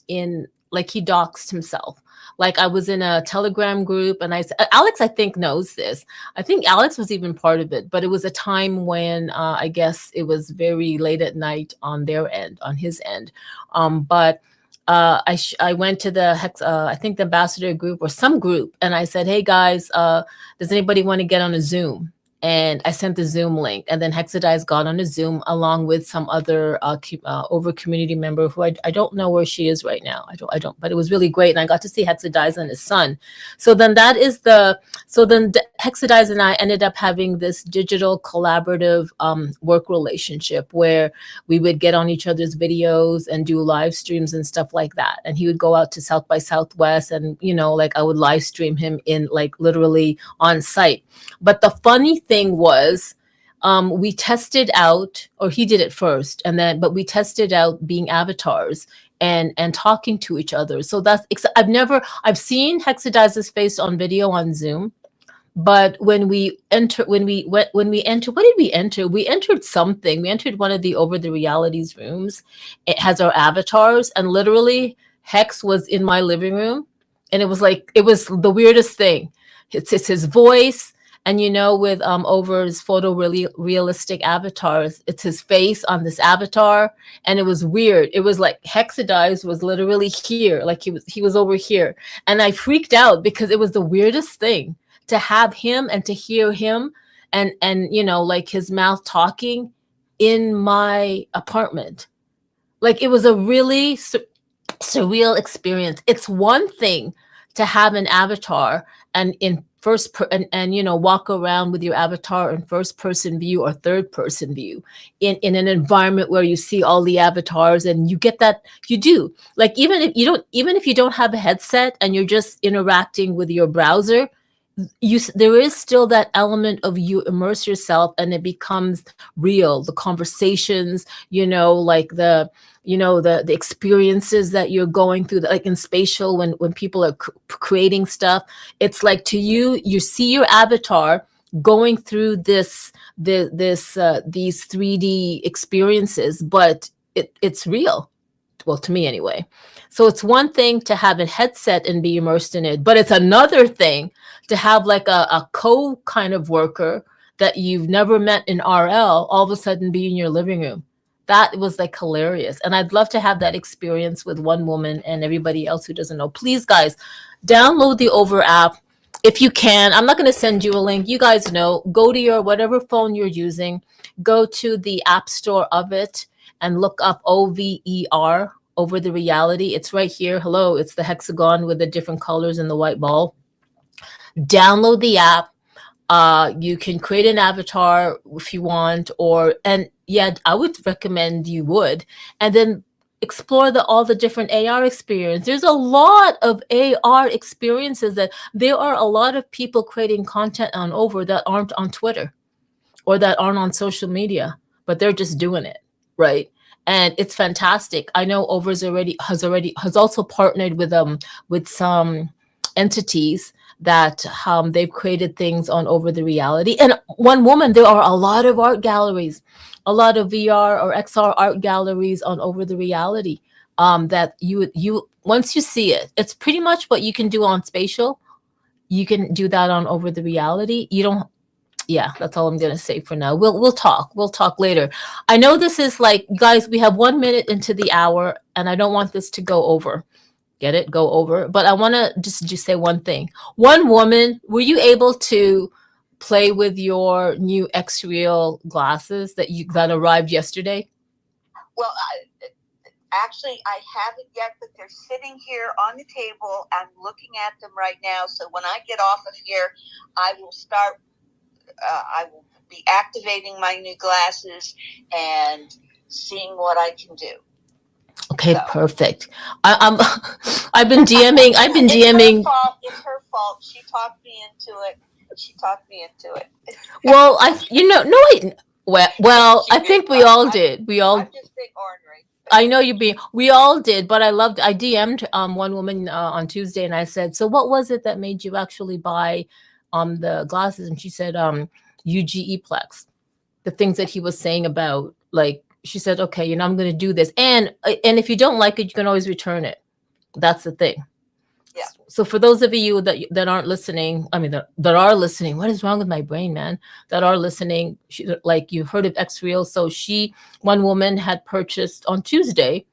in like he doxed himself. Like I was in a Telegram group, and Alex, I think, knows this. I think Alex was even part of it, but it was a time when I guess it was very late at night on their end, on his end. But I went to the I think the ambassador group or some group, and I said, hey guys, does anybody want to get on a Zoom? And I sent the Zoom link, and then Hexadize got on a Zoom along with some other over community member who I don't know where she is right now. I don't, but it was really great, and I got to see Hexadize and his son. So then Hexadize and I ended up having this digital collaborative work relationship where we would get on each other's videos and do live streams and stuff like that. And he would go out to South by Southwest, and like I would live stream him in like literally on site. But the funny thing was, we tested out, or he did it first, but we tested out being avatars and talking to each other. So I've seen Hexadize's face on video on Zoom, but when we entered, what did we enter? We entered something. We entered one of the over the realities rooms. It has our avatars, and literally Hex was in my living room, and it was the weirdest thing. It's his voice. And with Over's realistic avatars, it's his face on this avatar, and it was weird. It was like Hexadize was literally here, like he was over here, and I freaked out because it was the weirdest thing to have him and to hear him and like his mouth talking in my apartment. Like, it was a really surreal experience. It's one thing to have an avatar and in and walk around with your avatar in first person view or third person view in an environment where you see all the avatars, and you get that. You do, like, even if you don't have a headset and you're just interacting with your browser, there is still that element of you immerse yourself and it becomes real. The conversations, like the experiences that you're going through, like in spatial, when people are creating stuff, it's like, to you see your avatar going through these 3D experiences, but it's real. Well, to me anyway. So it's one thing to have a headset and be immersed in it, but it's another thing to have like a co kind of worker that you've never met in RL all of a sudden be in your living room. That was like hilarious. And I'd love to have that experience with one woman and everybody else who doesn't know. Please, guys, download the Over app if you can. I'm not going to send you a link. You guys know, go to your whatever phone you're using, go to the app store of it and look up OVER, Over the Reality. It's right here. Hello, it's the hexagon with the different colors and the white ball. Download the app. You can create an avatar if you want, and yeah, I would recommend you would, and then explore all the different AR experience. There's a lot of AR experiences that there are a lot of people creating content on Over that aren't on Twitter or that aren't on social media, but they're just doing it, right? And it's fantastic. I know Over has also partnered with some entities that they've created things on Over the Reality. And one woman, there are a lot of art galleries, a lot of VR or XR art galleries on Over the Reality, that you once you see it, it's pretty much what you can do on Spatial. You can do that on Over the Reality. You don't. Yeah, that's all I'm gonna say for now. We'll talk. We'll talk later. I know this is like, guys, we have 1 minute into the hour, and I don't want this to go over. Get it? Go over. But I want to just say one thing. One woman, were you able to play with your new X-Real glasses that arrived yesterday? Well, actually, I haven't yet, but they're sitting here on the table. I'm looking at them right now. So when I get off of here, I will start. I will be activating my new glasses and seeing what I can do. Okay, so. Perfect. I've been DMing. It's her fault. She talked me into it. Well, I think we all did. I'm just being ornery. I know we all did, but I DM'd one woman on Tuesday, and I said, so what was it that made you actually buy the glasses? And she said UGE Plex, the things that he was saying about, like, she said, okay, I'm going to do this. And if you don't like it, you can always return it. That's the thing. Yeah. So for those of you that aren't listening, I mean, that are listening, what is wrong with my brain, man? That are listening, like, you've heard of X-Real. So one woman had purchased on Tuesday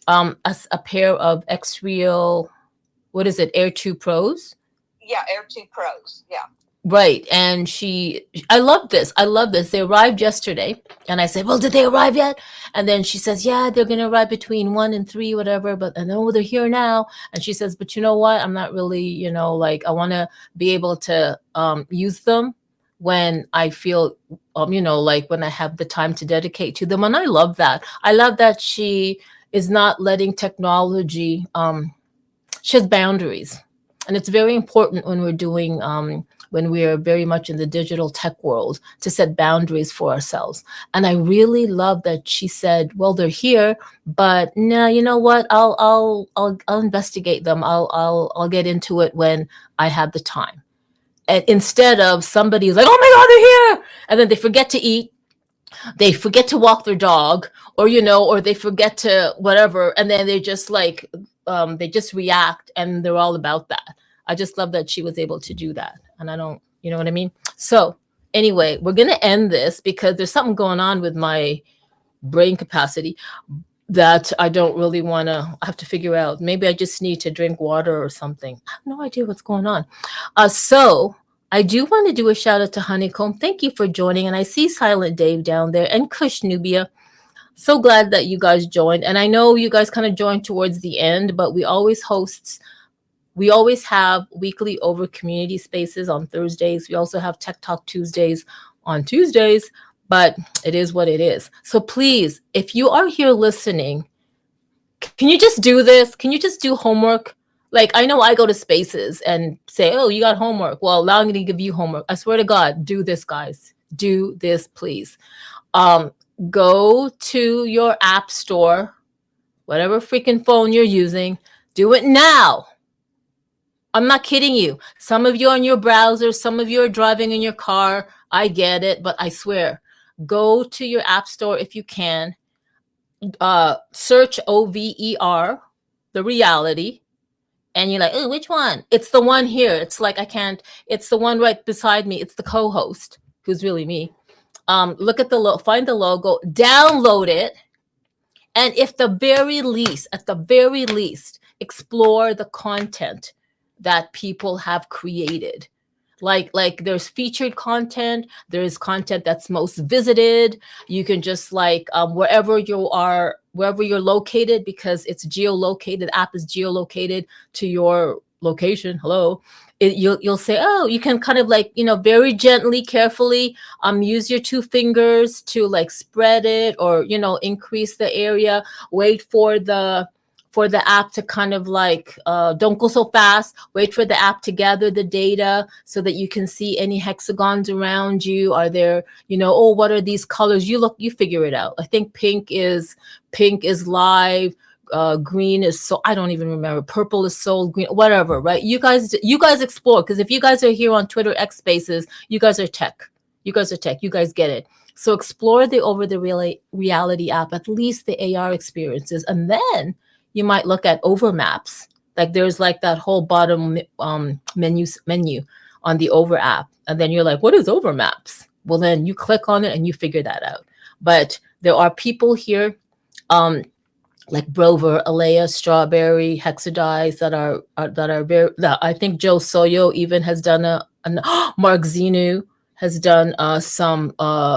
a pair of X-Real, what is it, Air 2 Pros? Yeah, Air 2 Pros, yeah. Right. And I love this. They arrived yesterday. And I said, well, did they arrive yet? And then she says, yeah, they're going to arrive between 1 and 3, whatever. And then, they're here now. And she says, but you know what? I'm not really, like, I want to be able to use them when I feel, like when I have the time to dedicate to them. And I love that. I love that she is not letting technology, she has boundaries. And it's very important when we're doing, when we are very much in the digital tech world, to set boundaries for ourselves. And I really love that she said, well, they're here, but no, you know what? I'll investigate them. I'll get into it when I have the time. And instead of somebody who's like, oh my God, they're here. And then they forget to eat. They forget to walk their dog, or they forget to whatever. And then they just like, they just react, and they're all about that. I just love that she was able to do that. And I don't, you know what I mean? So anyway, we're going to end this because there's something going on with my brain capacity that I don't really want to have to figure out. Maybe I just need to drink water or something. I have no idea what's going on. So I do want to do a shout out to Honeycomb. Thank you for joining. And I see Silent Dave down there and Kush Nubia. So glad that you guys joined. And I know you guys kind of joined towards the end, but we always have weekly over community spaces on Thursdays. We also have Tech Talk Tuesdays on Tuesdays, but it is what it is. So please, if you are here listening, can you just do this? Can you just do homework? Like, I know I go to spaces and say, oh, you got homework. Well, now I'm going to give you homework. I swear to God, do this, guys. Do this, please. Go to your app store, whatever freaking phone you're using. Do it now. I'm not kidding you. Some of you are on your browser. Some of you are driving in your car. I get it, but I swear, go to your app store if you can. Search OVER, the reality. And you're like, oh, which one? It's the one here. It's like, it's the one right beside me. It's the co-host, who's really me. Look at find the logo, download it. And at the very least, explore the content that people have created. Like there's featured content, there's content that's most visited. You can just wherever you're located, because it's geolocated, the app is geolocated to your location. Hello. You'll say, oh, you can kind of very gently, carefully use your two fingers to spread it, or increase the area. Wait for the app to kind of don't go so fast. Wait for the app to gather the data so that you can see any hexagons around you. Are there, oh, what are these colors? You figure it out. I think pink is live. Green is I don't even remember. Purple is sold, green, whatever, right? You guys explore, because if you guys are here on Twitter X Spaces, you guys are tech. You guys get it. So explore the over the reality app, at least the AR experiences, and then you might look at over maps. Like there's that whole bottom menu on the over app, and then you're like, what is over maps? Well, then you click on it and you figure that out. But there are people here, like Brover, Alea, Strawberry, Hexadize that are very. I think Joe Soyo even has done Mark Zenu has done some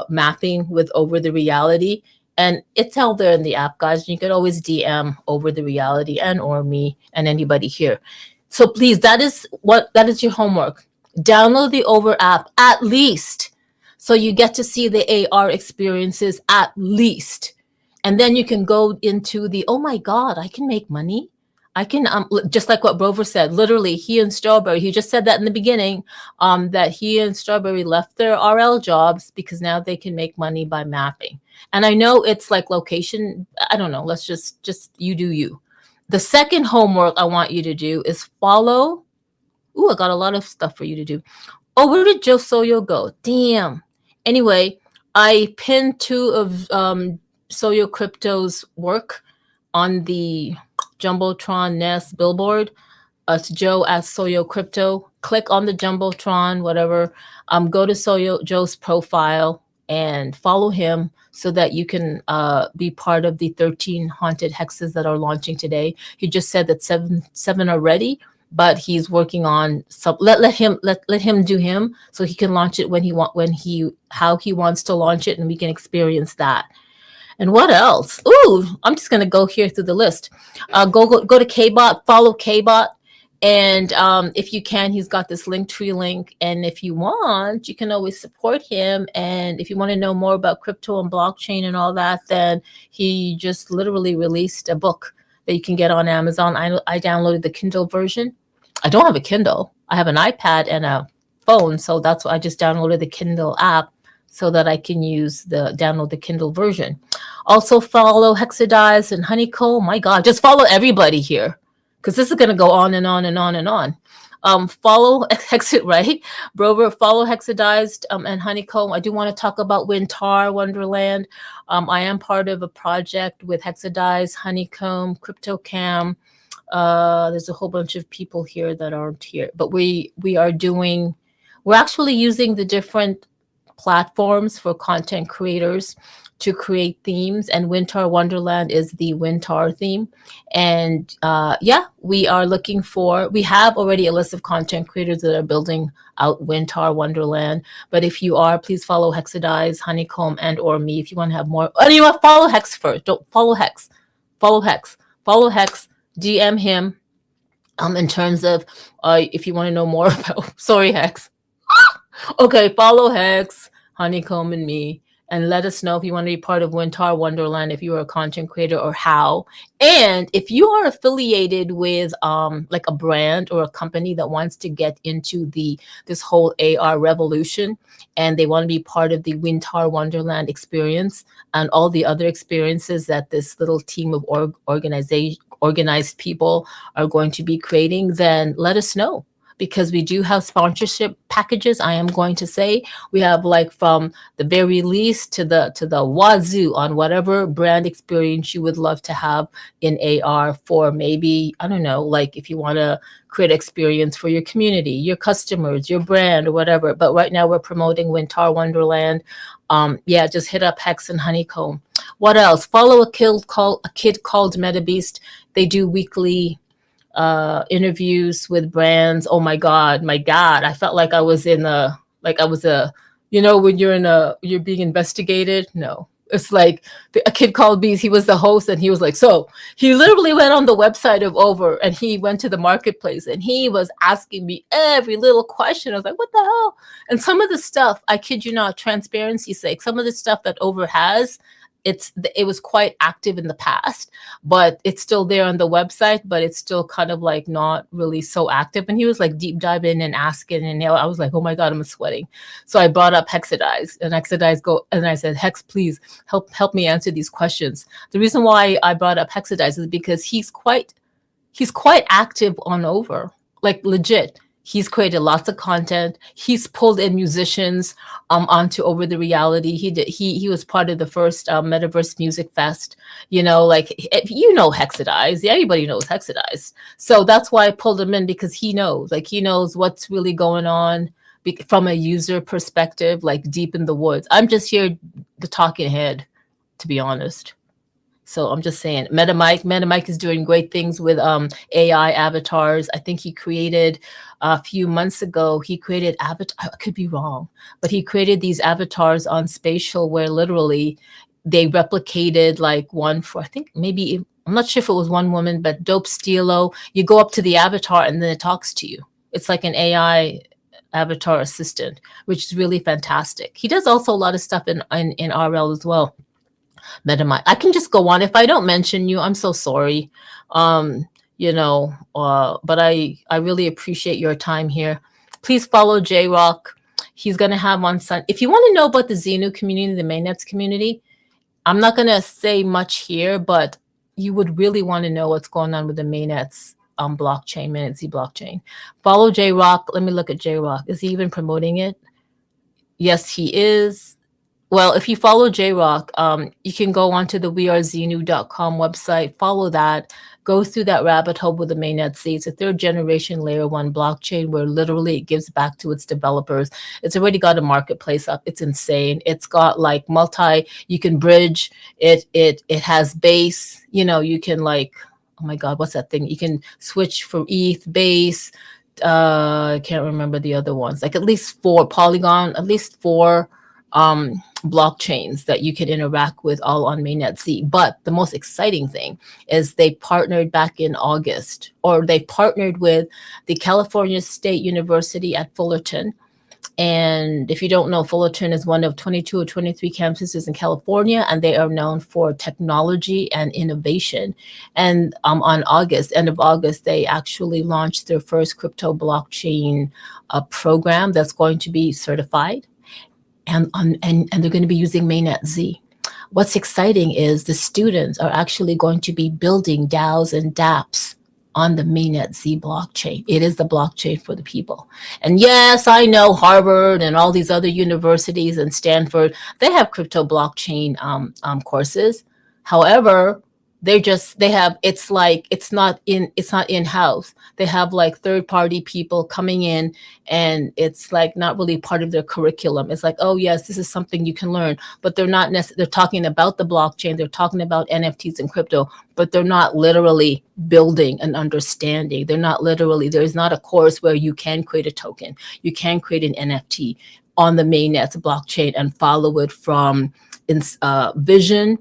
mapping with over the reality, and it's out there in the app, guys. You can always DM over the reality or me and anybody here. So please, that is your homework. Download the over app at least, so you get to see the AR experiences at least. And then you can go into oh my God, I can make money. I can, just like what Brover said, literally he and Strawberry, he just said that in the beginning, that he and Strawberry left their RL jobs because now they can make money by mapping. And I know it's location, I don't know, let's just you do you. The second homework I want you to do is follow. Ooh, I got a lot of stuff for you to do. Oh, where did Joe Soyo go? Damn. Anyway, I pinned 2 of Soyo Crypto's work on the Jumbotron Nest billboard. It's Joe at Soyo Crypto. Click on the Jumbotron, whatever. Go to Joe's profile and follow him so that you can be part of the 13 haunted hexes that are launching today. He just said that seven are ready, but he's working on some. Let him do him, so he can launch it how he wants to launch it, and we can experience that. And what else? Ooh, I'm just gonna go here through the list. Go to KBot, follow KBot, and if you can, he's got this Linktree link. And if you want, you can always support him. And if you want to know more about crypto and blockchain and all that, then he just literally released a book that you can get on Amazon. I downloaded the Kindle version. I don't have a Kindle. I have an iPad and a phone, so that's why I just downloaded the Kindle app, so that I can download the Kindle version. Also follow Hexadize and Honeycomb. My God, just follow everybody here, because this is going to go on and on and on and on. Follow right? Brover, follow Hexadized and Honeycomb. I do want to talk about Wintar Wonderland. I am part of a project with Hexadize, Honeycomb, CryptoCam. There's a whole bunch of people here that aren't here, but we're actually using the different platforms for content creators to create themes, and Wintar Wonderland is the Wintar theme. And yeah, we have already a list of content creators that are building out Wintar Wonderland. But if you are, please follow Hexadize, Honeycomb, and or me if you want to have more. Oh, you know what? Follow Hex first. Don't follow Hex. Follow Hex. Follow Hex. DM him. In terms of if you want to know more about, sorry, Hex. Okay, follow Hex, Honeycomb, and me, and let us know if you want to be part of Wintar Wonderland, if you are a content creator, or how. And if you are affiliated with like a brand or a company that wants to get into this whole AR revolution, and they want to be part of the Wintar Wonderland experience and all the other experiences that this little team of organized people are going to be creating, then let us know, because we do have sponsorship packages. I am going to say we have, like, from the very least to the wazoo on whatever brand experience you would love to have in AR for, maybe, I don't know, like if you want to create experience for your community, your customers, your brand, or whatever. But right now we're promoting Wintar Wonderland. Yeah, just hit up Hex and Honeycomb. What else? Follow a kid called MetaBeast. They do weekly interviews with brands. Oh my god, I felt like I was in a, like I was a, you know, when you're being investigated. No, it's like a kid called Beast. He was the host, and he was like, so he literally went on the website of Over, and he went to the marketplace, and he was asking me every little question. I was like, what the hell? And some of the stuff, I kid you not, transparency's sake, some of the stuff that Over has, it was quite active in the past, but it's still there on the website, but it's still kind of like not really so active. And he was like deep diving and asking, and I was like, oh my god, I'm sweating. So I brought up Hexadize, and and I said, Hex, please help me answer these questions. The reason why I brought up Hexadize is because he's quite active on Over, like legit. He's created lots of content. He's pulled in musicians onto Over the Reality. He was part of the first Metaverse Music Fest. You know, like, you know Hexadize. Yeah, everybody knows Hexadize. So that's why I pulled him in, because he knows what's really going on from a user perspective, like deep in the woods. I'm just here, the talking head, to be honest. So I'm just saying, MetaMike is doing great things with AI avatars. I think he created a few months ago, he created avatar. I could be wrong, but he created these avatars on Spatial where literally they replicated like one for, I think maybe, I'm not sure if it was one woman, but Dope Steelo. You go up to the avatar and then it talks to you. It's like an AI avatar assistant, which is really fantastic. He does also a lot of stuff in RL as well. MetaMind. I can just go on. If I don't mention you, I'm so sorry. You know, but I really appreciate your time here. Please follow J-Rock. He's going to have on Sunday. If you want to know about the Xenu community, the mainnets community, I'm not going to say much here, but you would really want to know what's going on with the mainnets blockchain, mainnet Z blockchain. Follow J-Rock. Let me look at J-Rock. Is he even promoting it? Yes, he is. Well, if you follow J-Rock, you can go onto the wearezenu.com website, follow that, go through that rabbit hole with the mainnet Z. It's a third generation layer 1 blockchain where literally it gives back to its developers. It's already got a marketplace up. It's insane. It's got like you can bridge it. It has base, you know, you can like, oh my God, what's that thing? You can switch for ETH, base. I can't remember the other ones, like at least 4 Polygon, at least 4 blockchains that you can interact with all on mainnet Z. But the most exciting thing is they partnered back in August, or they partnered with the California State University at Fullerton. And if you don't know, Fullerton is one of 22 or 23 campuses in California, and they are known for technology and innovation. And on end of August, they actually launched their first crypto blockchain program that's going to be certified. And they're going to be using mainnet Z. What's exciting is the students are actually going to be building DAOs and dApps on the mainnet Z blockchain. It is the blockchain for the people. And yes, I know Harvard and all these other universities and Stanford, they have crypto blockchain courses. However, they have, it's like, it's not in-house. They have like third party people coming in, and it's like not really part of their curriculum. It's like, oh yes, this is something you can learn, but they're not necessarily, they're talking about the blockchain, they're talking about NFTs and crypto, but they're not literally building an understanding. They're not literally, there's not a course where you can create a token, you can create an NFT on the mainnet's blockchain and follow it from vision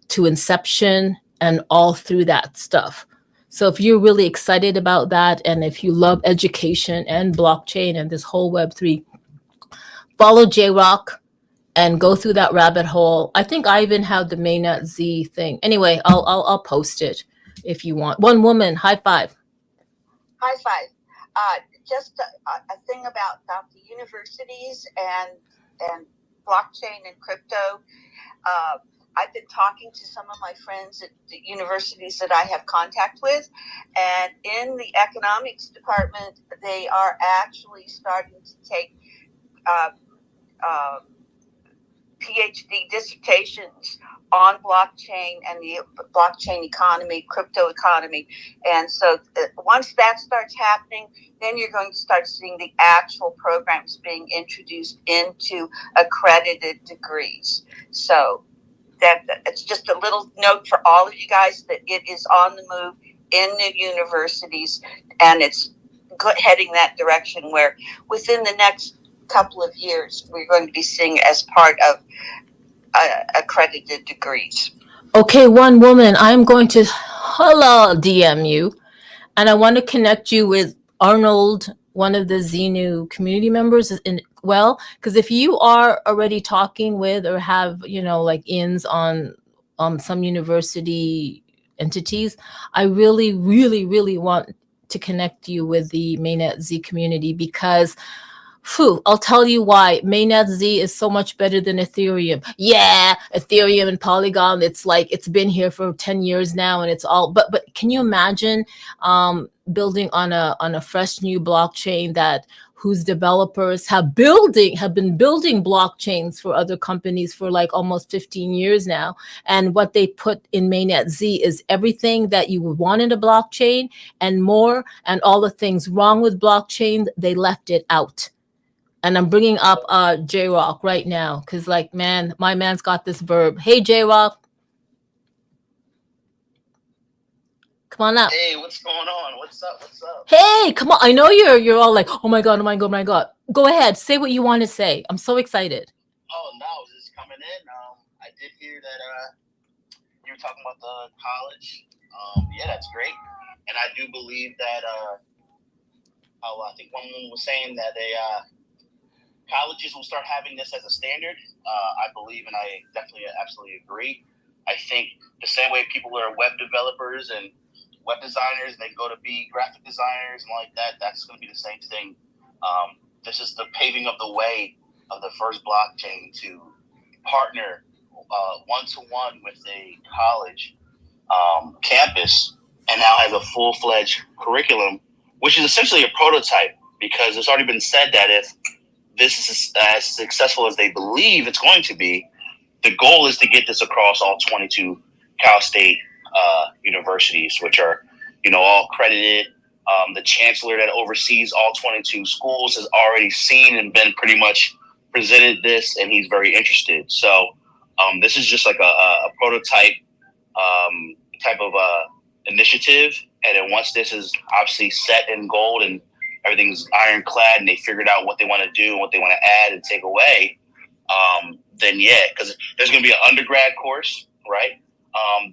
to inception and all through that stuff. So if you're really excited about that, and if you love education and blockchain and this whole Web3, follow J-Rock and go through that rabbit hole. I think I even have the Mainnet Z thing. Anyway, I'll post it if you want. One woman, high five. High five. Just a thing about the universities and blockchain and crypto. I've been talking to some of my friends at the universities that I have contact with, and in the economics department, they are actually starting to take PhD dissertations on blockchain and the blockchain economy, crypto economy. And so once that starts happening, then you're going to start seeing the actual programs being introduced into accredited degrees. So that it's just a little note for all of you guys that it is on the move in the universities, and it's heading that direction where within the next couple of years we're going to be seeing as part of accredited degrees. Okay, one woman, I'm going to DM you, and I want to connect you with Arnold, one of the Xenu community members. Because if you are already talking with or have, like ins on some university entities, I really, really, really want to connect you with the Mainnet Z community, because I'll tell you why. Mainnet Z is so much better than Ethereum. Yeah, Ethereum and Polygon, it's like it's been here for 10 years now, and it's all, but can you imagine building on a fresh new blockchain that whose developers have been building blockchains for other companies for like almost 15 years now, and what they put in Mainnet Z is everything that you would want in a blockchain and more, and all the things wrong with blockchain, they left it out. And I'm bringing up J-Rock right now because, like, man, my man's got this verb. Hey, J-Rock. Come on up. Hey, what's going on? What's up? What's up? Hey, come on. I know you're all like, oh my God, oh my God, oh my God. Go ahead. Say what you want to say. I'm so excited. Oh, no, I was just coming in. I did hear that you were talking about the college. Yeah, that's great. And I do believe that, I think one woman was saying that colleges will start having this as a standard. I believe, and I definitely absolutely agree. I think the same way people are web developers and web designers, and they go to be graphic designers and like that, that's going to be the same thing. This is the paving of the way of the first blockchain to partner one-to-one with a college campus, and now has a full-fledged curriculum, which is essentially a prototype, because it's already been said that if this is as successful as they believe it's going to be, the goal is to get this across all 22 Cal State universities, which are, all credited. The chancellor that oversees all 22 schools has already seen and been pretty much presented this, and he's very interested. So this is just like a prototype type of initiative. And then once this is obviously set in gold and everything's ironclad, and they figured out what they want to do and what they want to add and take away, then yeah, because there's going to be an undergrad course, right?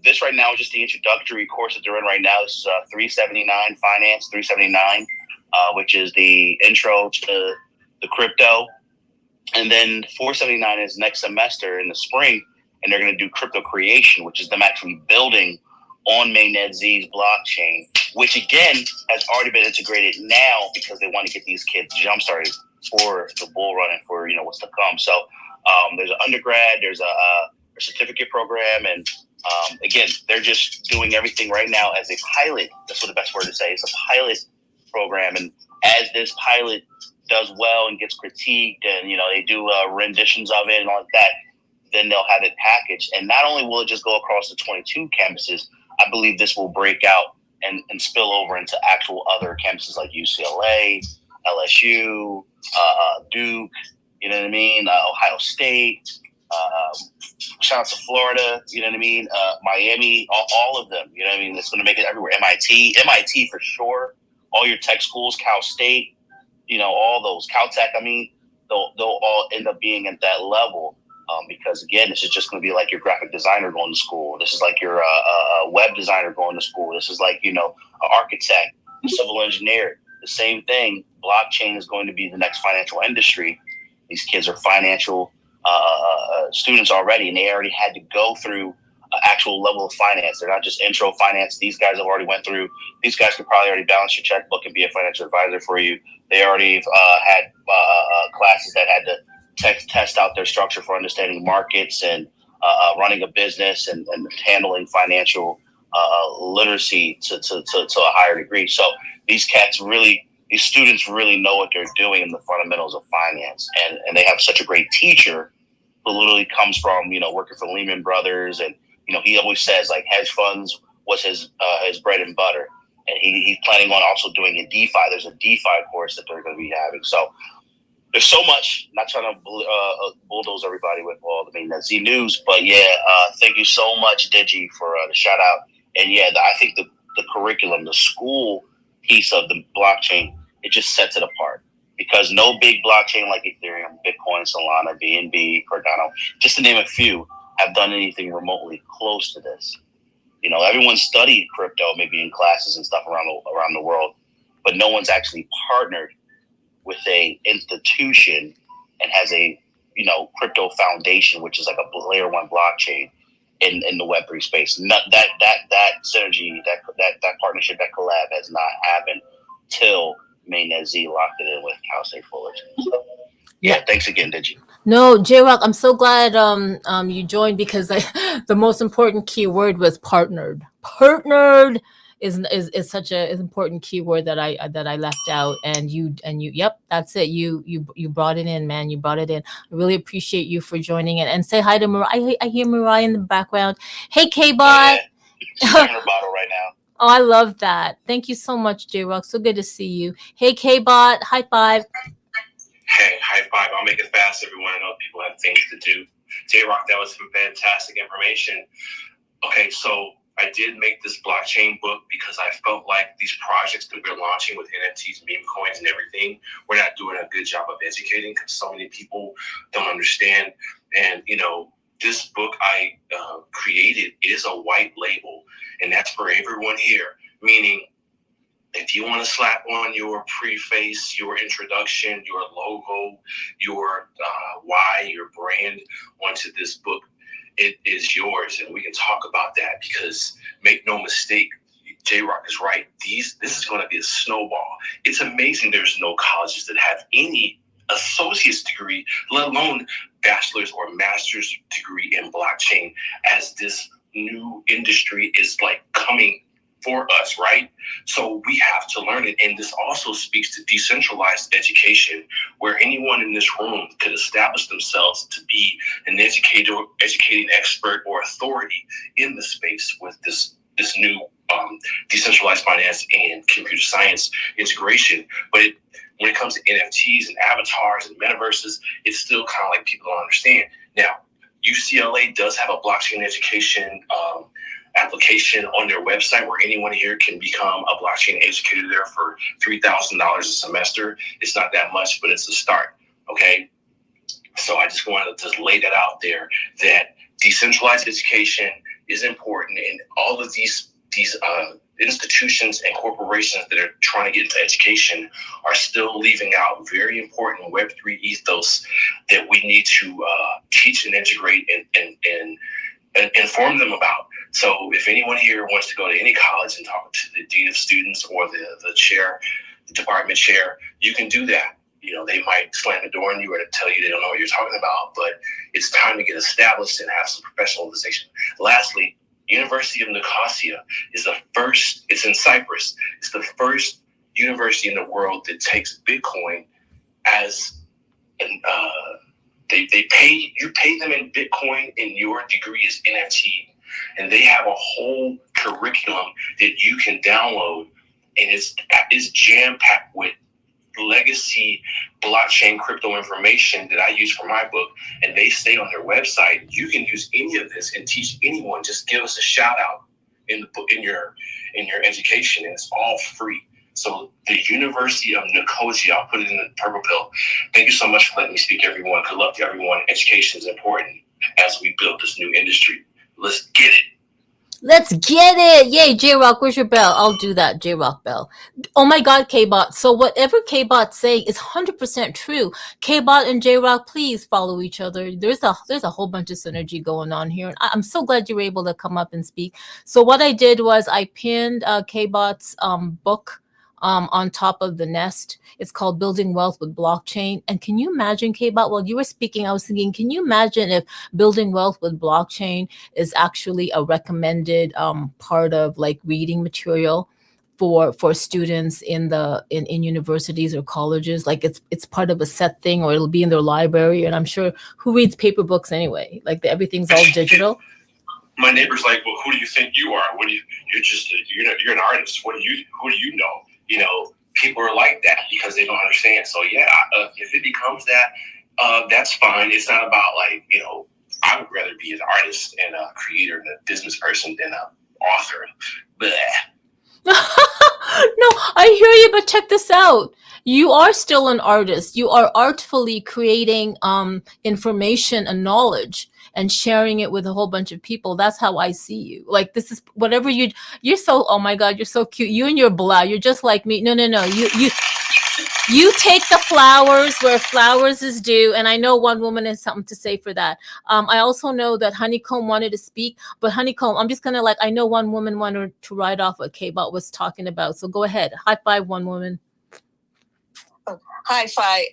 This right now is just the introductory course that they're in right now. This is $379 Finance 379, which is the intro to the crypto. And then $479 is next semester in the spring, and they're going to do crypto creation, which is them actually building on Mainnet Z's blockchain, which again has already been integrated now because they want to get these kids jump started for the bull run and for what's to come. So there's an undergrad, there's a certificate program, and again, they're just doing everything right now as a pilot. That's what the best word to say. It's a pilot program, and as this pilot does well and gets critiqued, and they do renditions of it and all like that, then they'll have it packaged. And not only will it just go across the 22 campuses, I believe this will break out and spill over into actual other campuses like UCLA, LSU, Duke, you know what I mean? Ohio State, shout out to Florida, you know what I mean? Miami, all of them, you know what I mean? It's going to make it everywhere. MIT for sure. All your tech schools, Cal State, you know, all those, Caltech, I mean, they'll all end up being at that level. Because again, this is just going to be like your graphic designer going to school. This is like your web designer going to school. This is like, you know, an architect, a civil engineer. The same thing. Blockchain is going to be the next financial industry. These kids are financial students already, and they already had to go through an actual level of finance. They're not just intro finance. These guys have already went through. These guys could probably already balance your checkbook and be a financial advisor for you. They already had classes that had to test out their structure for understanding markets and running a business and handling financial literacy to a higher degree. So these students really know what they're doing in the fundamentals of finance, and they have such a great teacher who literally comes from, you know, working for Lehman Brothers, and you know, he always says like hedge funds was his bread and butter, and he's planning on also doing a DeFi. There's a DeFi course that they're going to be having. So there's so much. Not trying to bulldoze everybody with all the Z news, but yeah, thank you so much, Digi, for the shout out. And yeah, I think the curriculum, the school piece of the blockchain, it just sets it apart, because no big blockchain like Ethereum, Bitcoin, Solana, BNB, Cardano, just to name a few, have done anything remotely close to this. You know, everyone studied crypto maybe in classes and stuff around the world, but no one's actually partnered with a institution and has a, you know, crypto foundation, which is like a layer 1 blockchain in the Web3 space. Not that synergy, that partnership, that collab has not happened till Mainnet Z locked it in with Cal State Fullerton. So, yeah, thanks again, Digi. No, J-Rock, I'm so glad you joined, because the most important key word was partnered. Partnered is such an important keyword that I left out, and you yep, that's it. You brought it in, man. You brought it in. I really appreciate you for joining it, and say hi to Mariah. I hear Mariah in the background. Hey, K-Bot. She's having her bottle right now. Oh, I love that. Thank you so much, J-Rock. So good to see you. Hey, K-Bot. High five. Hey, high five. I'll make it fast, everyone. I know people have things to do. J-Rock, that was some fantastic information. Okay, so I did make this blockchain book because I felt like these projects that we're launching with NFTs, meme coins, and everything, we're not doing a good job of educating, because so many people don't understand. And, you know, this book I created is a white label, and that's for everyone here, meaning if you want to slap on your preface, your introduction, your logo, your why, your brand onto this book, it is yours, and we can talk about that, because make no mistake, J-Rock is right. This is going to be a snowball. It's amazing there's no colleges that have any associate's degree, let alone bachelor's or master's degree in blockchain, as this new industry is like coming for us, right? So we have to learn it. And this also speaks to decentralized education, where anyone in this room could establish themselves to be an educating expert or authority in the space with this new decentralized finance and computer science integration. But when it comes to NFTs and avatars and metaverses, it's still kind of like people don't understand. Now, UCLA does have a blockchain education application on their website, where anyone here can become a blockchain educator there for $3,000 a semester. It's not that much, but it's a start. Okay. So I just wanted to just lay that out there, that decentralized education is important, and all of these institutions and corporations that are trying to get into education are still leaving out very important Web3 ethos that we need to teach and integrate and inform them about. So if anyone here wants to go to any college and talk to the dean of students or the chair, the department chair, you can do that. You know, they might slam the door on you or tell you they don't know what you're talking about, but it's time to get established and have some professionalization. Lastly, University of Nicosia is the first, it's in Cyprus, it's the first university in the world that takes Bitcoin as an, you pay them in Bitcoin, and your degree is NFT. And they have a whole curriculum that you can download, and it's jam packed with legacy blockchain crypto information that I use for my book, and they stay on their website. You can use any of this and teach anyone. Just give us a shout out in the book, in your education, and it's all free. So the University of Nicosia, I'll put it in the purple pill. Thank you so much for letting me speak, everyone. Good luck to everyone. Education is important as we build this new industry. Let's get it. Let's get it. Yay, J-Rock, where's your bell? I'll do that, J-Rock bell. Oh my God, K-Bot. So whatever K-Bot's saying is 100% true. K-Bot and J-Rock, please follow each other. There's a whole bunch of synergy going on here. And I'm so glad you were able to come up and speak. So what I did was I pinned K-Bot's book on top of the nest. It's called Building Wealth with Blockchain. And can you imagine, K-Bot, while you were speaking, I was thinking, can you imagine if Building Wealth with Blockchain is actually a recommended part of like reading material for students in universities or colleges? Like it's part of a set thing, or it'll be in their library. And I'm sure, who reads paper books anyway? Like everything's all digital. My neighbor's like, well, who do you think you are? You're an artist. Who do you know? You know, people are like that because they don't understand. So yeah, if it becomes that, that's fine. It's not about like, you know, I would rather be an artist and a creator and a business person than an author. Bleh. No, I hear you, but check this out. You are still an artist. You are artfully creating information and knowledge and sharing it with a whole bunch of people. That's how I see you. Like, this is whatever you're so, oh my God, you're so cute. You and your blah, you're just like me. No. You take the flowers where flowers is due. And I know one woman has something to say for that. I also know that Honeycomb wanted to speak, but Honeycomb, I'm just going to I know one woman wanted to write off what K-Bot was talking about. So go ahead. High five, one woman. High five.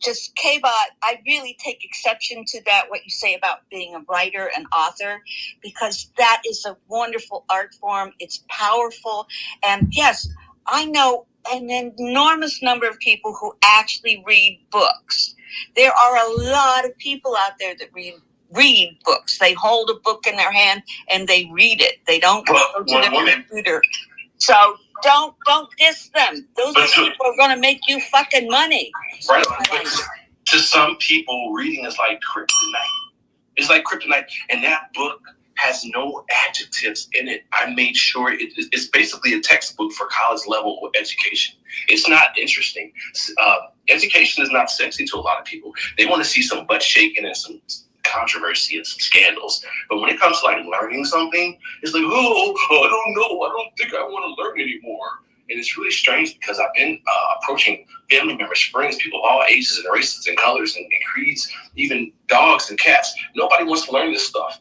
Just K-Bot, I really take exception to that, what you say about being a writer and author, because that is a wonderful art form. It's powerful. And yes, I know an enormous number of people who actually read books. There are a lot of people out there that read books. They hold a book in their hand and they read it. They don't go to their computer. So don't diss them. Those people are going to make you fucking money. Right. To some people, reading is like kryptonite. It's like kryptonite, and that book has no adjectives in it. I made sure it's basically a textbook for college level education. It's not interesting. Education is not sexy to a lot of people. They want to see some butt shaking and some controversy and some scandals. But when it comes to like learning something, it's like, oh, I don't know. I don't think I want to learn anymore. And it's really strange because I've been approaching family members, friends, people of all ages and races and colors and creeds, even dogs and cats. Nobody wants to learn this stuff.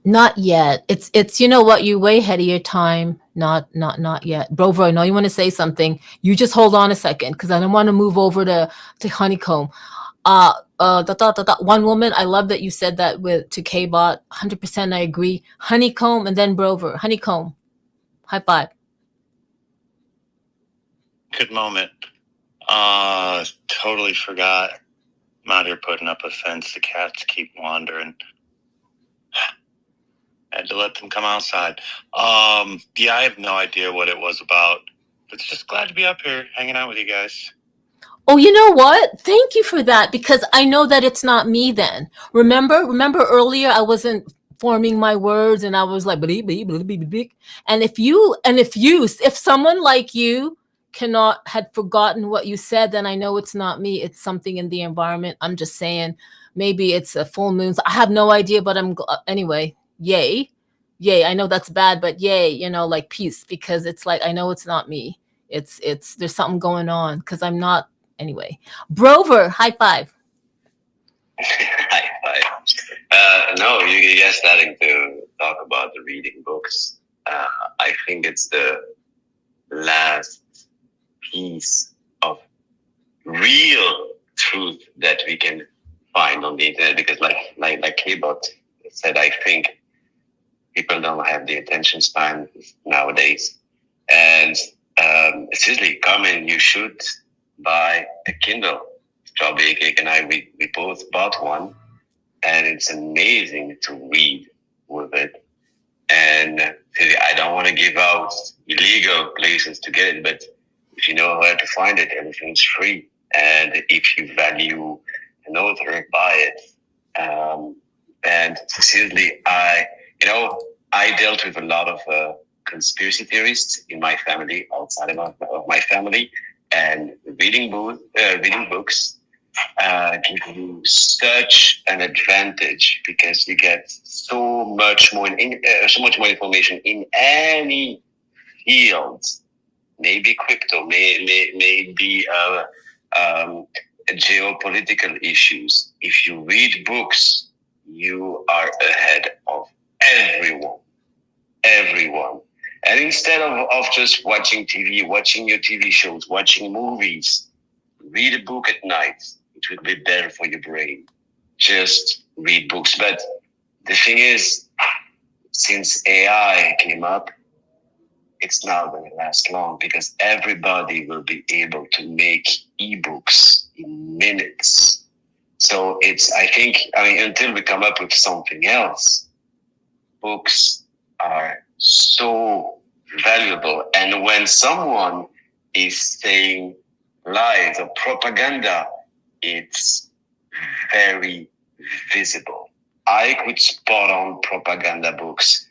Not yet. It's you know what, you way ahead of your time. Not yet. Brover, I know you want to say something. You just hold on a second, because I don't want to move over to Honeycomb. One woman, I love that you said that to K-Bot. 100% I agree. Honeycomb and then Brover. Honeycomb. High five. Good moment. Totally forgot. I'm out here putting up a fence. The cats keep wandering. Had to let them come outside. Yeah, I have no idea what it was about, but just glad to be up here hanging out with you guys. Oh, you know what? Thank you for that, because I know that it's not me then. Remember earlier I wasn't forming my words and I was like, and if someone like you had forgotten what you said, then I know it's not me. It's something in the environment. I'm just saying, maybe it's a full moon. I have no idea, but anyway. Yay. I know that's bad, but yay, like peace, because it's like, I know it's not me. It's there's something going on, because I'm not anyway. Brover, high five. High five. No, you guys starting to talk about the reading books. I think it's the last piece of real truth that we can find on the internet, because like K-Bot said, I think people don't have the attention span nowadays. And seriously, Carmen, you should buy a Kindle. Strawberry Cake and I, we both bought one. And it's amazing to read with it. And I don't want to give out illegal places to get it, but if you know where to find it, everything's free. And if you value an author, buy it. And seriously, I dealt with a lot of conspiracy theorists in my family, outside of my family, and reading books give you such an advantage because you get so much more so much more information in any field. Maybe crypto, maybe geopolitical issues. If you read books, you are ahead of everyone. Everyone. And instead of just watching TV, watching your TV shows, watching movies, read a book at night. It will be better for your brain. Just read books. But the thing is, since AI came up, it's not going to last long because everybody will be able to make ebooks in minutes. So until we come up with something else, books are so valuable. And when someone is saying lies or propaganda, it's very visible. I could spot on propaganda books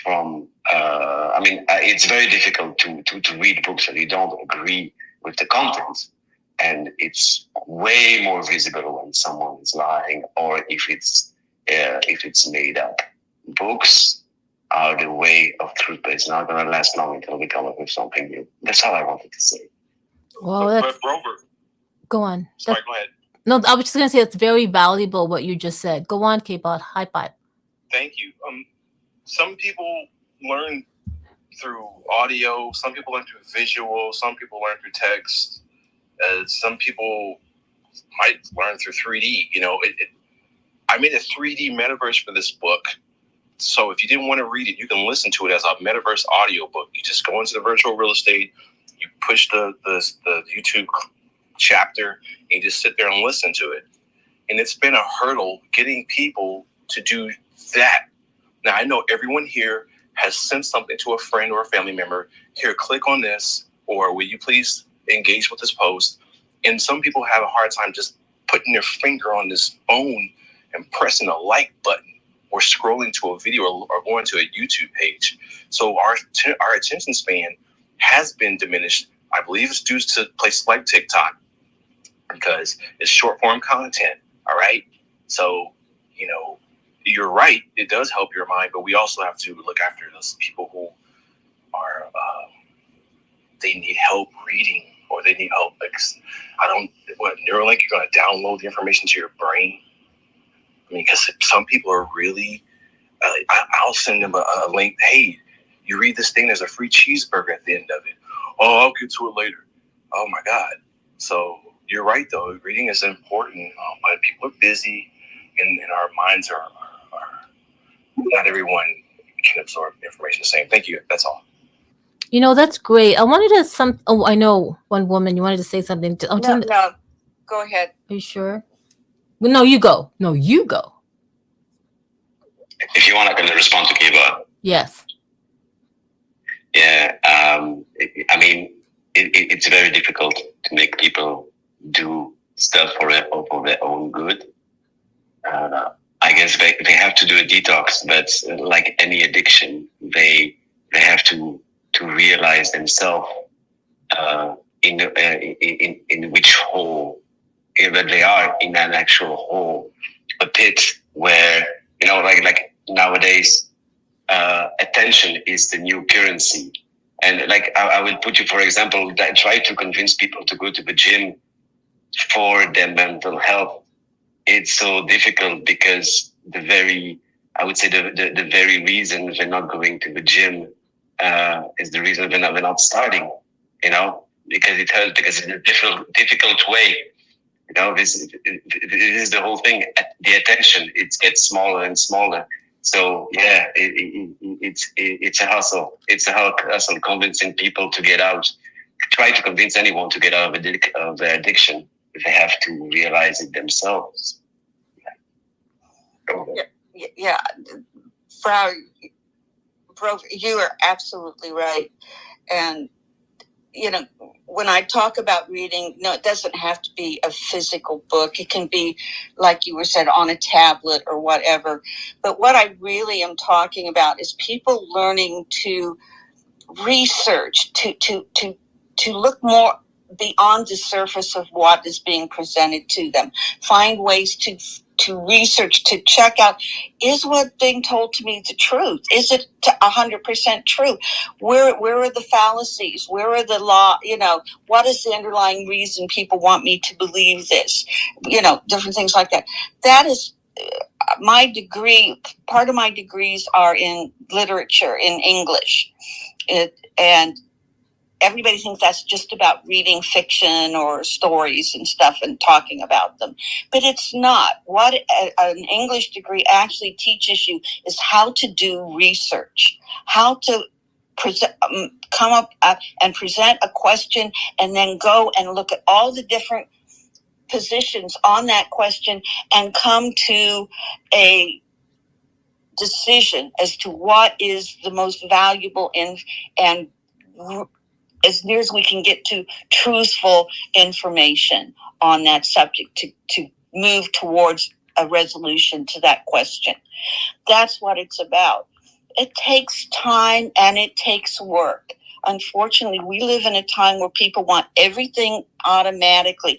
from, it's very difficult to read books that you don't agree with the content. And it's way more visible when someone is lying or if it's made up. Books are the way of truth, but it's not going to last long until we come up with something new. That's all I wanted to say. Well, but Rover, go on. Sorry, go ahead. No, I was just going to say it's very valuable what you just said. Go on, K-Bot. High five. Thank you. Some people learn through audio. Some people learn through visual. Some people learn through text. Some people might learn through 3D. I made a 3D metaverse for this book. So if you didn't want to read it, you can listen to it as a metaverse audiobook. You just go into the virtual real estate, you push the YouTube chapter, and you just sit there and listen to it. And it's been a hurdle getting people to do that. Now, I know everyone here has sent something to a friend or a family member. Here, click on this, or will you please engage with this post? And some people have a hard time just putting their finger on this phone and pressing a like button or scrolling to a video or going to a YouTube page. So our attention span has been diminished. I believe it's due to places like TikTok because it's short form content. All right. So, you're right. It does help your mind, but we also have to look after those people who are, they need help reading or they need help. Neuralink, you're going to download the information to your brain. I mean, because some people are really, I'll send them a link. Hey, you read this thing, there's a free cheeseburger at the end of it. Oh, I'll get to it later. Oh my God. So you're right though. Reading is important. But people are busy and our minds are not everyone can absorb information the same. Thank you. That's all. That's great. I wanted to I know one woman, you wanted to say something. No, go ahead. Are you sure? Well, no, you go. No, you go. If you want, I can respond to Kiva. Yes. Yeah. It's very difficult to make people do stuff for their own good. I guess they have to do a detox, but like any addiction, they have to realize themselves in which hole that they are in an actual hole, a pit where like nowadays attention is the new currency. And like I will put you, for example, that try to convince people to go to the gym for their mental health. It's so difficult because the very reason they're not going to the gym is the reason they're not starting, because it hurts, because it's a difficult way. This is the whole thing. The attention, it gets smaller and smaller. So yeah, it's a hustle. It's a hustle convincing people to get out. Try to convince anyone to get out of their addiction. They have to realize it themselves. Yeah. Frau You are absolutely right. And, you know, when I talk about reading, no, it doesn't have to be a physical book. It can be, like you were said, on a tablet or whatever. But what I really am talking about is people learning to research, to look more beyond the surface of what is being presented to them. Find ways to research, to check out, is what being told to me the truth? Is it 100% true? Where are the fallacies? Where are the law? You know, what is the underlying reason people want me to believe this? You know, different things like that. That is my degree. Part of my degrees are in literature, in English. And everybody thinks that's just about reading fiction or stories and stuff and talking about them. But it's not. What an English degree actually teaches you is how to do research, how to come up and present a question and then go and look at all the different positions on that question and come to a decision as to what is the most valuable and as near as we can get to truthful information on that subject to move towards a resolution to that question. That's what it's about. It takes time and it takes work. Unfortunately, we live in a time where people want everything automatically.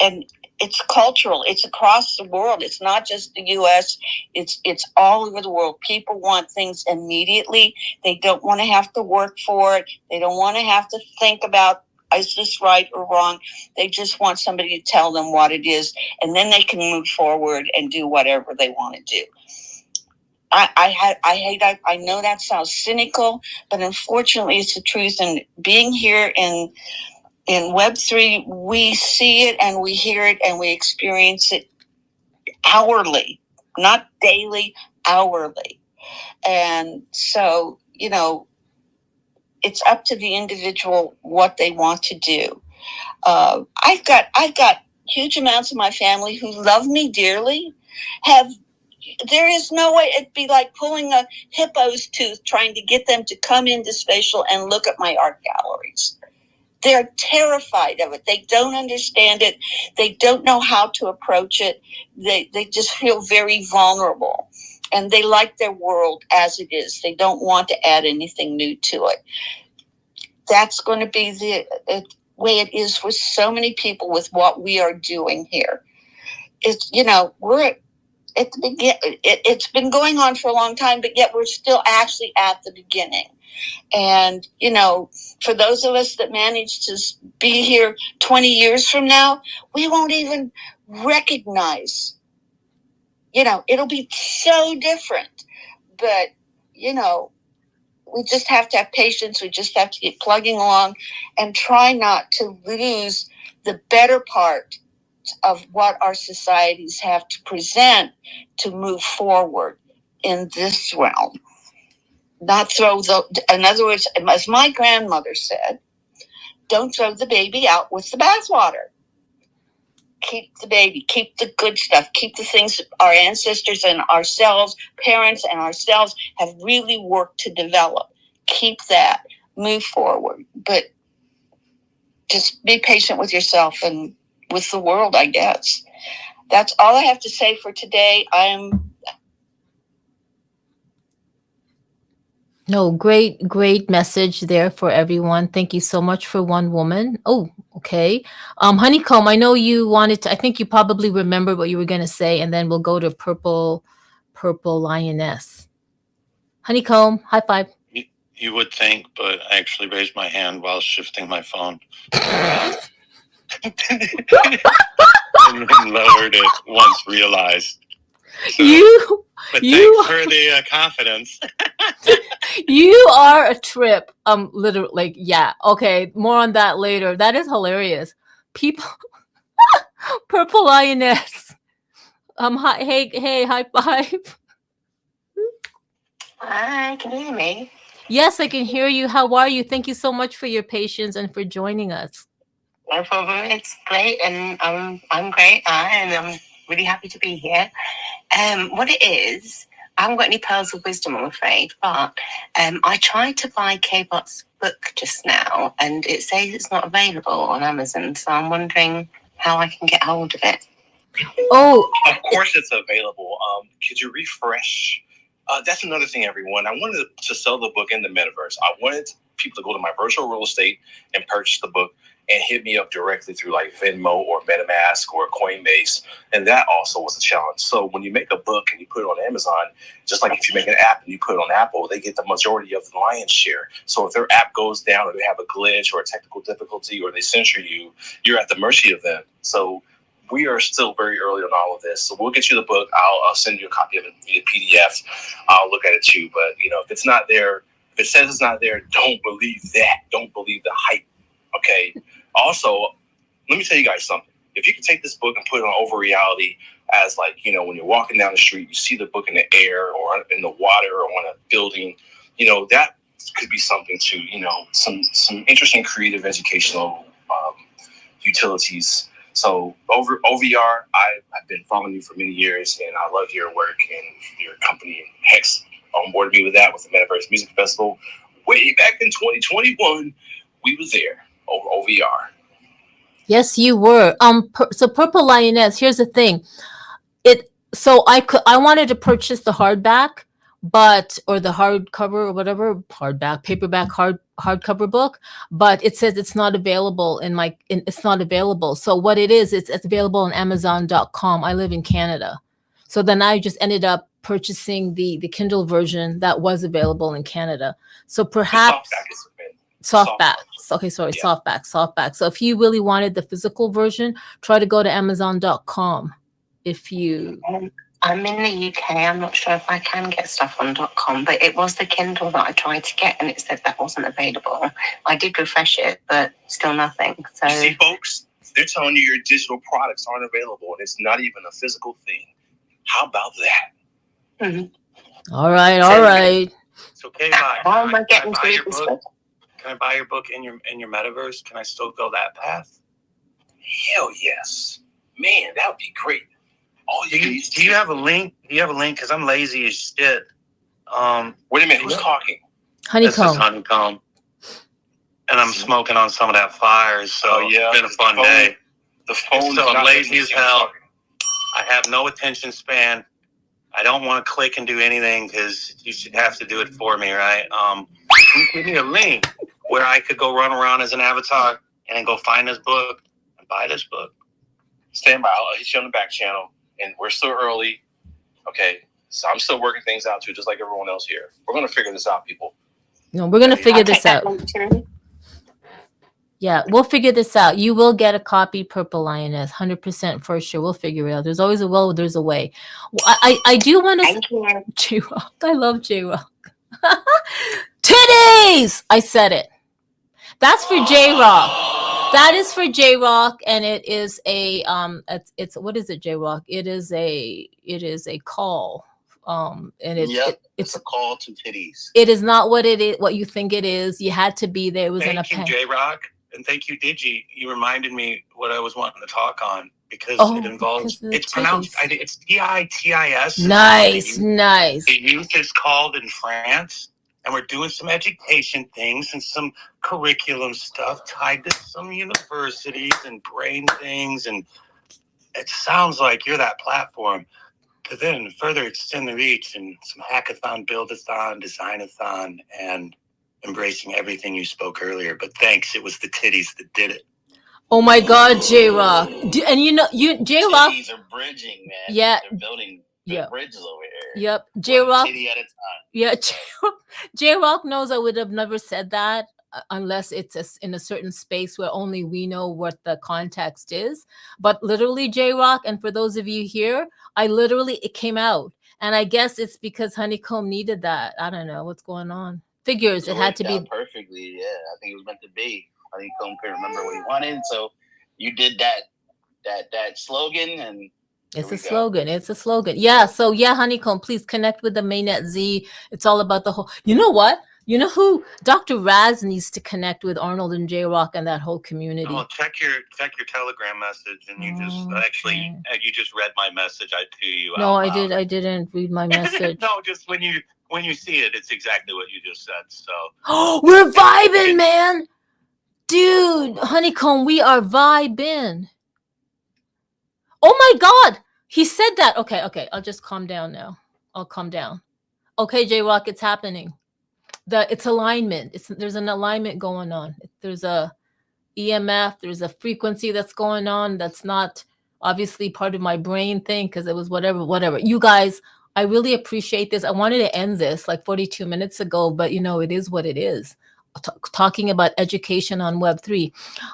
And it's cultural. It's across the world. It's not just the U.S. It's all over the world. People want things immediately. They don't want to have to work for it. They don't want to have to think about, is this right or wrong? They just want somebody to tell them what it is, and then they can move forward and do whatever they want to do. I know that sounds cynical, but unfortunately, it's the truth. And being here in Web3, we see it and we hear it and we experience it hourly, not daily, hourly. And so, you know, it's up to the individual what they want to do. I've got huge amounts of my family who love me dearly. There is no way. It'd be like pulling a hippo's tooth trying to get them to come into Spatial and look at my art galleries. They're terrified of it. They don't understand it. They don't know how to approach it. They just feel very vulnerable. And they like their world as it is. They don't want to add anything new to it. That's going to be the way it is for so many people with what we are doing here. It's, you know, we're at the beginning. It's been going on for a long time, but yet we're still actually at the beginning. And, you know, for those of us that manage to be here 20 years from now, we won't even recognize, you know, it'll be so different. But, you know, we just have to have patience. We just have to keep plugging along and try not to lose the better part of what our societies have to present to move forward in this realm. Not throw in other words, as my grandmother said, don't throw the baby out with the bathwater. Keep the baby, keep the good stuff, keep the things that our ancestors and ourselves, parents and ourselves have really worked to develop. Keep that, move forward. But just be patient with yourself and with the world, I guess. That's all I have to say for today. No, great message there for everyone. Thank you so much for one woman. Oh, okay. Honeycomb, I know you wanted to, I think you probably remember what you were going to say, and then we'll go to Purple Lioness. Honeycomb, high five. You would think, but I actually raised my hand while shifting my phone. And then lowered it once realized. So, but thanks for the confidence. You are a trip. Literally, like, yeah. Okay, more on that later. That is hilarious. People, Purple Lioness. Hi, hey, high five. Hi, can you hear me? Yes, I can hear you. How are you? Thank you so much for your patience and for joining us. No problem. It's great, and I'm great, and I'm really happy to be here. What it is, I haven't got any pearls of wisdom, I'm afraid, but I tried to buy K-Bot's book just now, and it says it's not available on Amazon, so I'm wondering how I can get hold of it. Oh, of course it's available. Could you refresh? That's another thing, everyone. I wanted to sell the book in the metaverse. I wanted people to go to my virtual real estate and purchase the book and hit me up directly through like Venmo or MetaMask or Coinbase. And that also was a challenge. So when you make a book and you put it on Amazon, just like if you make an app and you put it on Apple, they get the majority of the lion's share. So if their app goes down or they have a glitch or a technical difficulty or they censor you, you're at the mercy of them. So we are still very early on all of this. So we'll get you the book. I'll send you a copy of it via PDF. I'll look at it too. But, if it's not there, if it says it's not there, don't believe that. Don't believe the hype. Okay. Also, let me tell you guys something. If you can take this book and put it on over reality as when you're walking down the street, you see the book in the air or in the water or on a building, that could be something to, some interesting creative educational utilities. So OVR, I've been following you for many years, and I love your work and your company. And Hex onboarded me with that with the Metaverse Music Festival way back in 2021. We was there over OVR. yes, you were. So Purple Lioness. Here's the thing. I wanted to purchase the hardback, or the hardcover or whatever, paperback, hardcover book, but it says it's not available it's not available. So what it is, it's available on Amazon.com. I live in Canada. So then I just ended up purchasing the Kindle version that was available in Canada. So perhaps softback. Okay, sorry, yeah. Softback. So if you really wanted the physical version, try to go to Amazon.com. If you... I'm in the UK. I'm not sure if I can get stuff on .com, but it was the Kindle that I tried to get, and it said that wasn't available. I did refresh it, but still nothing. So, see, folks, they're telling you your digital products aren't available, and it's not even a physical thing. How about that? Mm-hmm. All right. So, okay, bye. How am I getting to your book? Can I buy your book in your metaverse? Can I still go that path? Hell yes, man, that would be great. Oh, do you have a link? Do you have a link? Because I'm lazy as shit. Wait a minute, who's talking? Honeycomb. This is Honeycomb. And I'm smoking on some of that fire, so it's been a fun day. The phone. So I'm lazy as hell. I have no attention span. I don't want to click and do anything because you should have to do it for me, right? Can you give me a link where I could go run around as an avatar and then go find this book and buy this book? Stand by. I'll hit you on the back channel. And we're still early. Okay. So I'm still working things out too, just like everyone else here. We're going to figure this out, people. No, we're going to figure this out. Yeah, we'll figure this out. You will get a copy, Purple Lioness, 100% for sure. We'll figure it out. There's always a will, there's a way. I do want to... J-Rock. I love J-Rock. Titties! I said it. That's for J-Rock. That is for J-Rock, and it is a it's what is it, J-Rock? It is a call. And it's a call to titties. It is not what you think it is. You had to be there. It was in a pen. Thank you, J-Rock, and thank you, Digi. You reminded me what I was wanting to talk on because it involves. It's pronounced. It's TITIS. Nice. The youth is called in France. And we're doing some education things and some curriculum stuff tied to some universities and brain things. And it sounds like you're that platform to then further extend the reach and some hackathon, build-a-thon, design-a-thon, and embracing everything you spoke earlier. But thanks, it was the titties that did it. Oh my God, J-Rock. And J-Rock. Titties are bridging, man. Yeah. They're building bridges over here. Yep. J-Rock. Titty at a time. Yeah. J-Rock knows I would have never said that unless it's in a certain space where only we know what the context is. But literally, J-Rock, and for those of you here, it came out. And I guess it's because Honeycomb needed that. I don't know what's going on. Figures, it had to be perfectly. Yeah, I think it was meant to be. Honeycomb couldn't remember what he wanted, so you did that slogan, and it's a slogan. It's a slogan. Yeah. So yeah, Honeycomb, please connect with the Mainnet Z. It's all about the whole. You know what? You know who Dr. Raz needs to connect with Arnold and J Rock and that whole community. Oh, check your Telegram message, and you just Okay. you just read my message to you. No, out I loud. I didn't read my message. No, just when you see it, it's exactly what you just said. So we're vibing, man. Dude, Honeycomb, we are vibing. Oh my God, he said that. Okay, I'll just calm down now. I'll calm down. Okay, J Rock, it's happening. It's alignment. There's an alignment going on. There's a EMF. There's a frequency that's going on. That's not obviously part of my brain thing because it was whatever. You guys, I really appreciate this. I wanted to end this like 42 minutes ago, but it is what it is. Talking about education on Web3.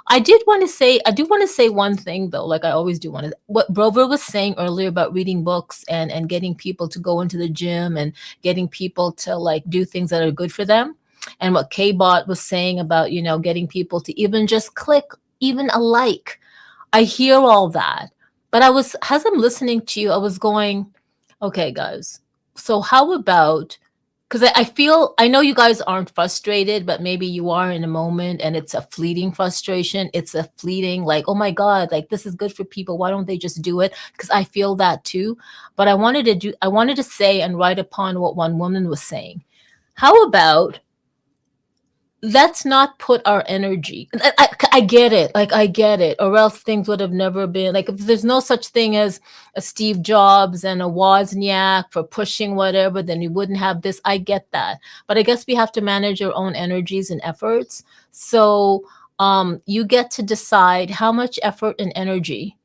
I do want to say one thing though, like I always do want to, what Brover was saying earlier about reading books and getting people to go into the gym and getting people to like do things that are good for them. And what K-Bot was saying about, getting people to even just click even a like. I hear all that. But as I'm listening to you, I was going, okay, guys, so how about, because I know you guys aren't frustrated, but maybe you are in a moment and it's a fleeting frustration. It's a fleeting, like, oh my God, like this is good for people. Why don't they just do it? Because I feel that too. But I wanted to say and write upon what one woman was saying. How about let's not put our energy. I get it. Like, I get it. Or else things would have never been. Like, if there's no such thing as a Steve Jobs and a Wozniak for pushing whatever, then we wouldn't have this. I get that. But I guess we have to manage our own energies and efforts. So you get to decide how much effort and energy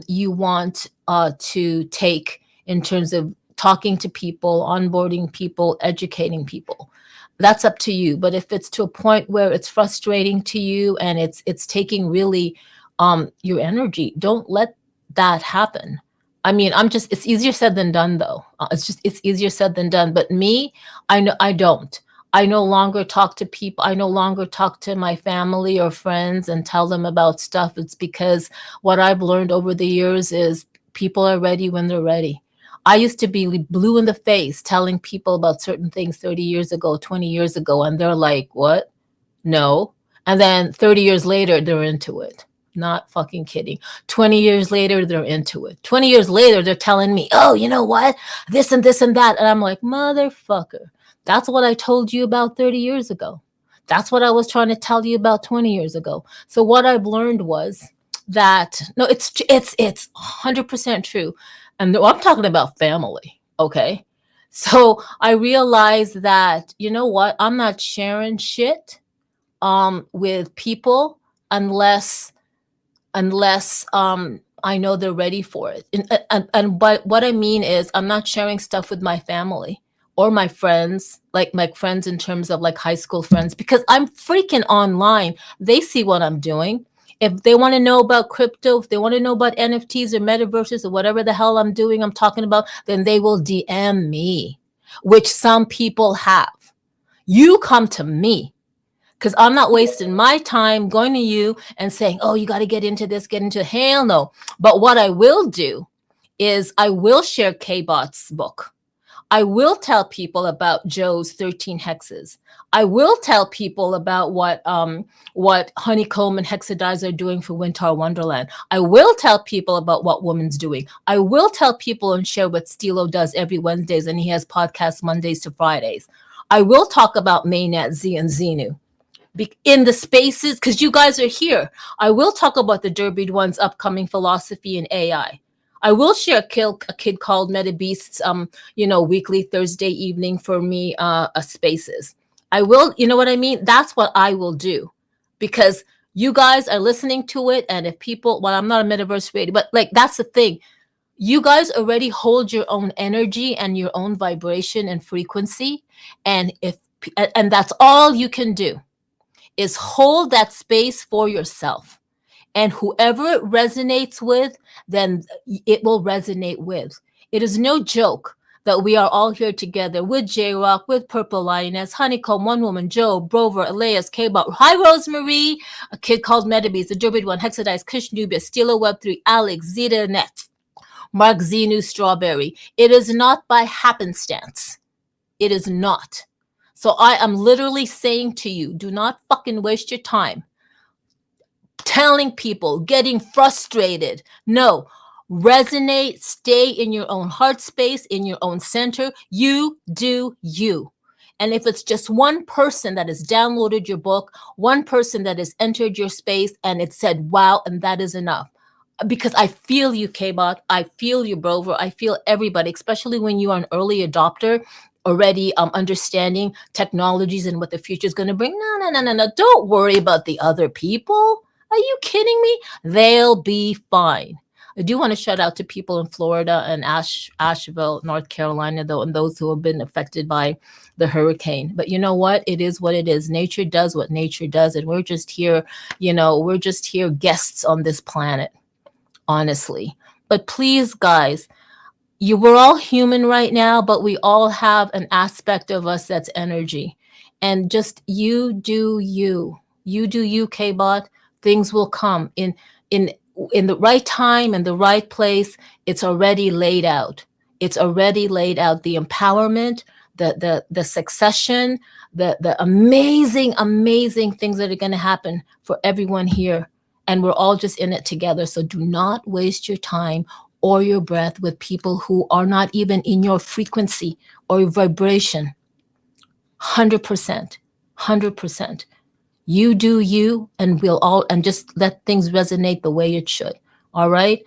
you want to take in terms of talking to people, onboarding people, educating people. That's up to you. But if it's to a point where it's frustrating to you and it's taking really your energy, don't let that happen. I mean, it's easier said than done though. It's easier said than done. But me, I no longer talk to people. I no longer talk to my family or friends and tell them about stuff. It's because what I've learned over the years is people are ready when they're ready. I used to be blue in the face telling people about certain things 30 years ago, 20 years ago, and they're like, what? No. And then 30 years later, they're into it. Not fucking kidding. 20 years later, they're into it. 20 years later, they're telling me, oh, you know what? This and this and that. And I'm like, motherfucker, that's what I told you about 30 years ago. That's what I was trying to tell you about 20 years ago. So what I've learned was that, no, it's 100% true. And I'm talking about family, okay? So I realized that, you know what? I'm not sharing shit with people unless I know they're ready for it. And but what I mean is I'm not sharing stuff with my family or my friends, like my friends in terms of like high school friends, because I'm freaking online. They see what I'm doing. If they want to know about crypto, if they want to know about NFTs or metaverses or whatever the hell I'm doing, I'm talking about, then they will DM me, which some people have. You come to me because I'm not wasting my time going to you and saying, oh, you got to get into this, get into hell no. But what I will do is I will share K-Bot's book. I will tell people about Joe's 13 hexes. I will tell people about what Honeycomb and Hexadize are doing for Winter Wonderland. I will tell people about what Woman's doing. I will tell people and share what Stilo does every Wednesdays, and he has podcasts Mondays to Fridays. I will talk about Mainnet, Z, and Xenu in the spaces because you guys are here. I will talk about the Derby One's upcoming philosophy and AI. I will share a kid called Meta Beast's, weekly Thursday evening for me spaces. I will, you know what I mean? That's what I will do because you guys are listening to it. And if people, well, I'm not a metaverse radio, but like, that's the thing. You guys already hold your own energy and your own vibration and frequency. And that's all you can do is hold that space for yourself. And whoever it resonates with, then it will resonate with. It is no joke that we are all here together with J-Rock, with Purple Lioness, Honeycomb, One Woman, Joe, Brover, Elias, K-Bot, Hi Rosemary, a kid called Metabeast, the Derby One, Hexadize, Kush Nubia, Stilo Web3, Alex, Zeta Net, Mark Xenu, Strawberry. It is not by happenstance. It is not. So I am literally saying to you, do not fucking waste your time telling people, getting frustrated. No, resonate, stay in your own heart space, in your own center. You do you. And if it's just one person that has downloaded your book, one person that has entered your space and it said, wow, and that is enough. Because I feel you, K-Bot. I feel you, Brover. I feel everybody, especially when you are an early adopter, already understanding technologies and what the future is going to bring. No. Don't worry about the other people. Are you kidding me? They'll be fine. I do want to shout out to people in Florida and Asheville, North Carolina, though, and those who have been affected by the hurricane. But you know what? It is what it is. Nature does what nature does. And we're just here, we're just here guests on this planet, honestly. But please, guys, we're all human right now, but we all have an aspect of us that's energy. And just you do you. You do you, K-Bot. Things will come in the right time and the right place. It's already laid out. It's already laid out. The empowerment, the succession, the amazing things that are going to happen for everyone here. And we're all just in it together. So do not waste your time or your breath with people who are not even in your frequency or your vibration. 100%. You do you, and and just let things resonate the way it should. All right.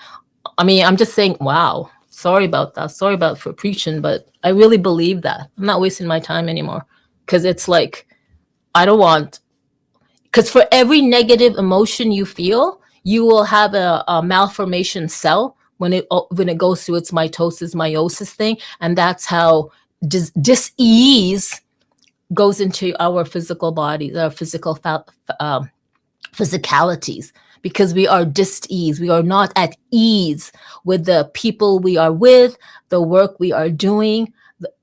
I mean, I'm just saying, wow, sorry about that. Sorry for preaching, but I really believe that. I'm not wasting my time anymore, because it's like, because for every negative emotion you feel, you will have a malformation cell when it goes through its meiosis thing. And that's how dis-ease goes into our physical bodies, our physical physicalities, because we are dis-ease. We are not at ease with the people we are with, the work we are doing.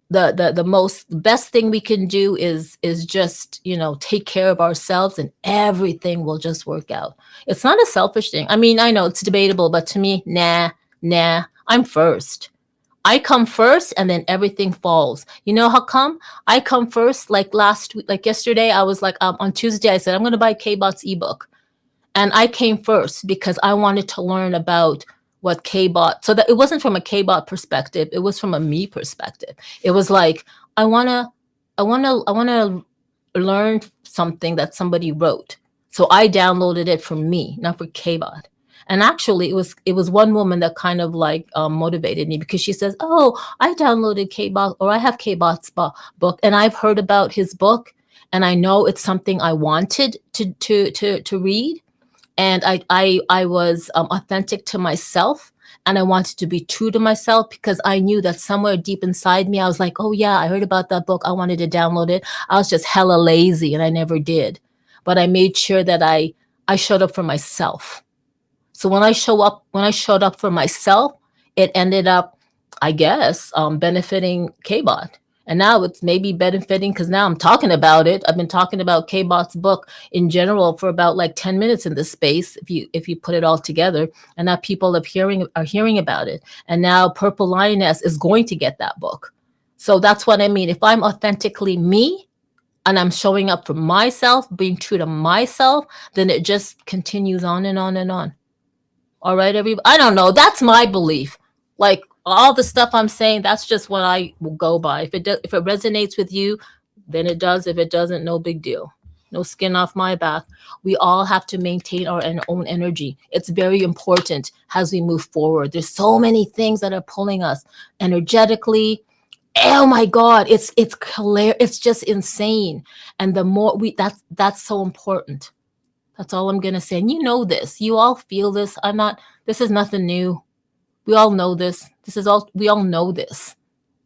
The best thing we can do is just, take care of ourselves, and everything will just work out. It's not a selfish thing. I mean, I know it's debatable, but to me, nah, I'm first. I come first, and then everything falls. You know how come? I come first. Like last week, like yesterday, I was like, on Tuesday, I said, I'm going to buy K-Bot's ebook. And I came first because I wanted to learn about what K-Bot, so that it wasn't from a K-Bot perspective. It was from a me perspective. It was like, I want to learn something that somebody wrote. So I downloaded it for me, not for K-Bot. And actually, it was one woman that kind of like motivated me, because she says, "Oh, I downloaded K-Bot, or I have K-Bot's book, and I've heard about his book, and I know it's something I wanted to read, and I was authentic to myself, and I wanted to be true to myself, because I knew that somewhere deep inside me, I was like, oh yeah, I heard about that book, I wanted to download it. I was just hella lazy, and I never did, but I made sure that I showed up for myself." So when I showed up for myself, it ended up, I guess, benefiting K-Bot. And now it's maybe benefiting, because now I'm talking about it. I've been talking about K-Bot's book in general for about like 10 minutes in this space, if you put it all together. And now people are hearing about it. And now Purple Lioness is going to get that book. So that's what I mean. If I'm authentically me, and I'm showing up for myself, being true to myself, then it just continues on and on and on. All right, everybody. I don't know. That's my belief. Like all the stuff I'm saying, that's just what I will go by. If it resonates with you, then it does. If it doesn't, no big deal. No skin off my back. We all have to maintain our own energy. It's very important as we move forward. There's so many things that are pulling us energetically. Oh my God, it's clear. It's just insane. And the more that's so important. That's all I'm going to say. And you know this. You all feel this. This is nothing new. We all know this. We all know this.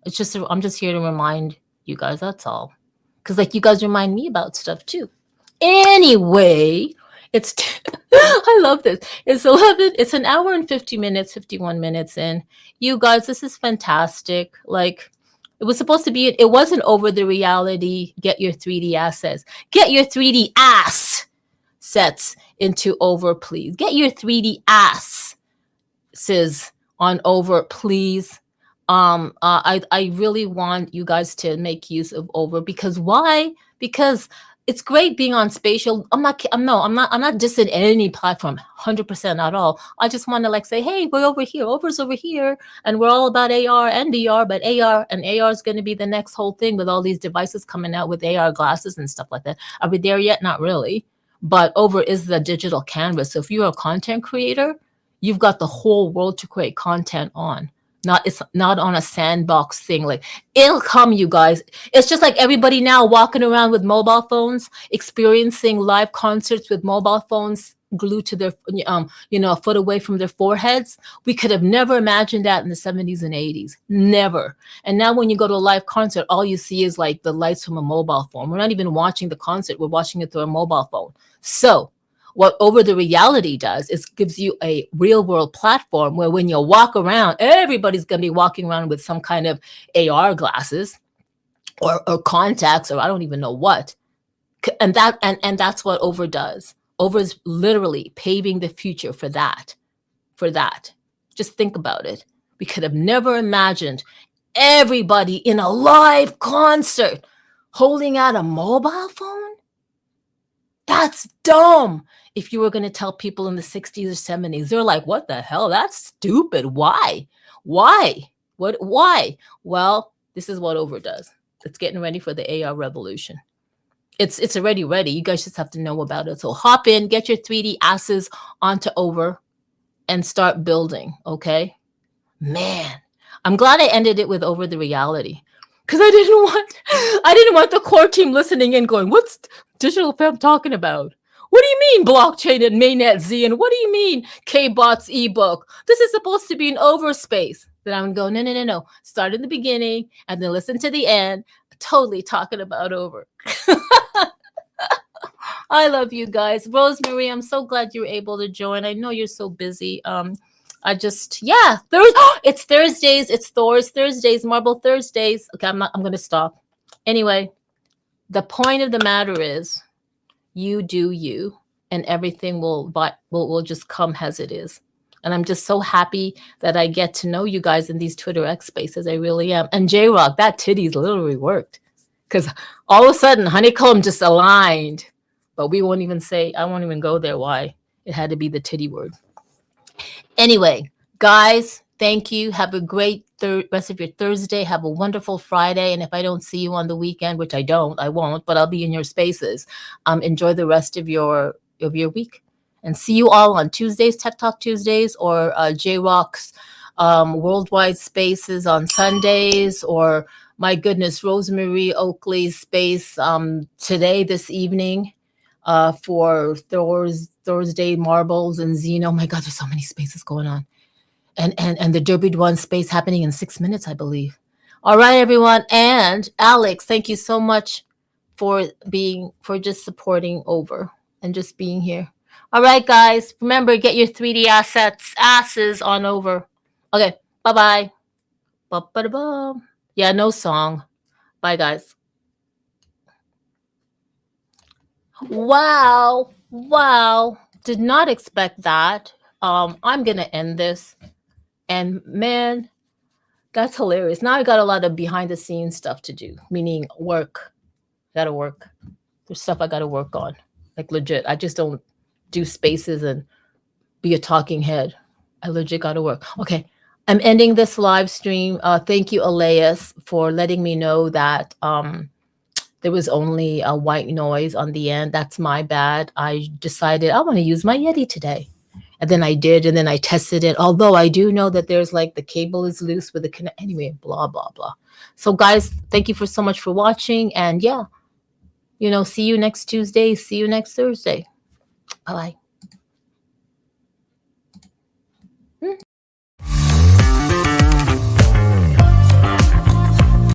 It's just, I'm just here to remind you guys. That's all. Because like you guys remind me about stuff too. Anyway, I love this. It's an hour and 51 minutes in. You guys, this is fantastic. Like, it was supposed to be, it wasn't over the reality. Get your 3D assets. Get your 3D ass sets into over, please. Get your 3D asses on over, please. I really want you guys to make use of Over, because why? Because it's great being on spatial. I'm not dissing any platform, 100% at all. I just want to like say, hey, we're over here, Over's over here, and we're all about AR and VR, but AR is going to be the next whole thing with all these devices coming out with AR glasses and stuff like that. Are we there yet? Not really. But Over is the digital canvas. So if you're a content creator, you've got the whole world to create content on. It's not on a sandbox thing. Like, it'll come, you guys. It's just like everybody now walking around with mobile phones, experiencing live concerts with mobile phones glued to their a foot away from their foreheads. We could have never imagined that in the 70s and 80s. Never. And now when you go to a live concert, all you see is like the lights from a mobile phone. We're not even watching the concert, we're watching it through a mobile phone. So what Over the Reality does is gives you a real world platform where when you walk around, everybody's going to be walking around with some kind of AR glasses or contacts, or I don't even know what. And that's what Over does. Over is literally paving the future for that. Just think about it. We could have never imagined everybody in a live concert holding out a mobile phone. That's dumb. If you were going to tell people in the 60s or 70s, they're like, what the hell? That's stupid. Why? Why? Well, this is what Over does. It's getting ready for the AR revolution. It's already ready. You guys just have to know about it. So hop in, get your 3D asses onto Over and start building, okay? Man, I'm glad I ended it with Over the Reality, because I didn't want the core team listening in going, what's Digital Fam talking about? What do you mean blockchain and mainnet Z? And what do you mean K-Bot's ebook? This is supposed to be an Over space. Then I'm going, no. Start in the beginning and then listen to the end. Totally talking about Over. I love you guys. Rosemary, I'm so glad you were able to join. I know you're so busy. It's Thursdays. It's Thor's Thursdays, Marble Thursdays. Okay, I'm going to stop. Anyway, the point of the matter is, you do you, and everything will just come as it is. And I'm just so happy that I get to know you guys in these Twitter X spaces. I really am. And J-Rock, that titties literally worked, because all of a sudden Honeycomb just aligned. But I won't even go there why it had to be the titty word. Anyway, guys, thank you. Have a great rest of your Thursday. Have a wonderful Friday. And if I don't see you on the weekend, which I won't, but I'll be in your spaces. Enjoy the rest of your week. And see you all on Tuesdays, Tech Talk Tuesdays, or J-Rock's Worldwide Spaces on Sundays, or my goodness, Rosemary Oakley's space this evening for Thursday Marbles and Zeno. Oh my God, there's so many spaces going on. And the Derby One space happening in 6 minutes, I believe. All right, everyone. And Alex, thank you so much for just supporting Over and just being here. All right, guys. Remember, get your 3D asses on Over. Okay, bye-bye. Ba-ba-da-ba. Yeah, no song. Bye, guys. Wow. Did not expect that. I'm going to end this. And man, that's hilarious. Now I got a lot of behind the scenes stuff to do, meaning work. Gotta work. There's stuff I gotta work on. Like legit. I just don't do spaces and be a talking head. I legit gotta work. Okay. I'm ending this live stream. Thank you, Elias, for letting me know that there was only a white noise on the end. That's my bad. I decided I want to use my Yeti today. And then I did, and then I tested it. Although I do know that there's like the cable is loose with the connect. Anyway, blah, blah, blah. So guys, thank you so much for watching. And yeah, see you next Tuesday. See you next Thursday. Bye-bye.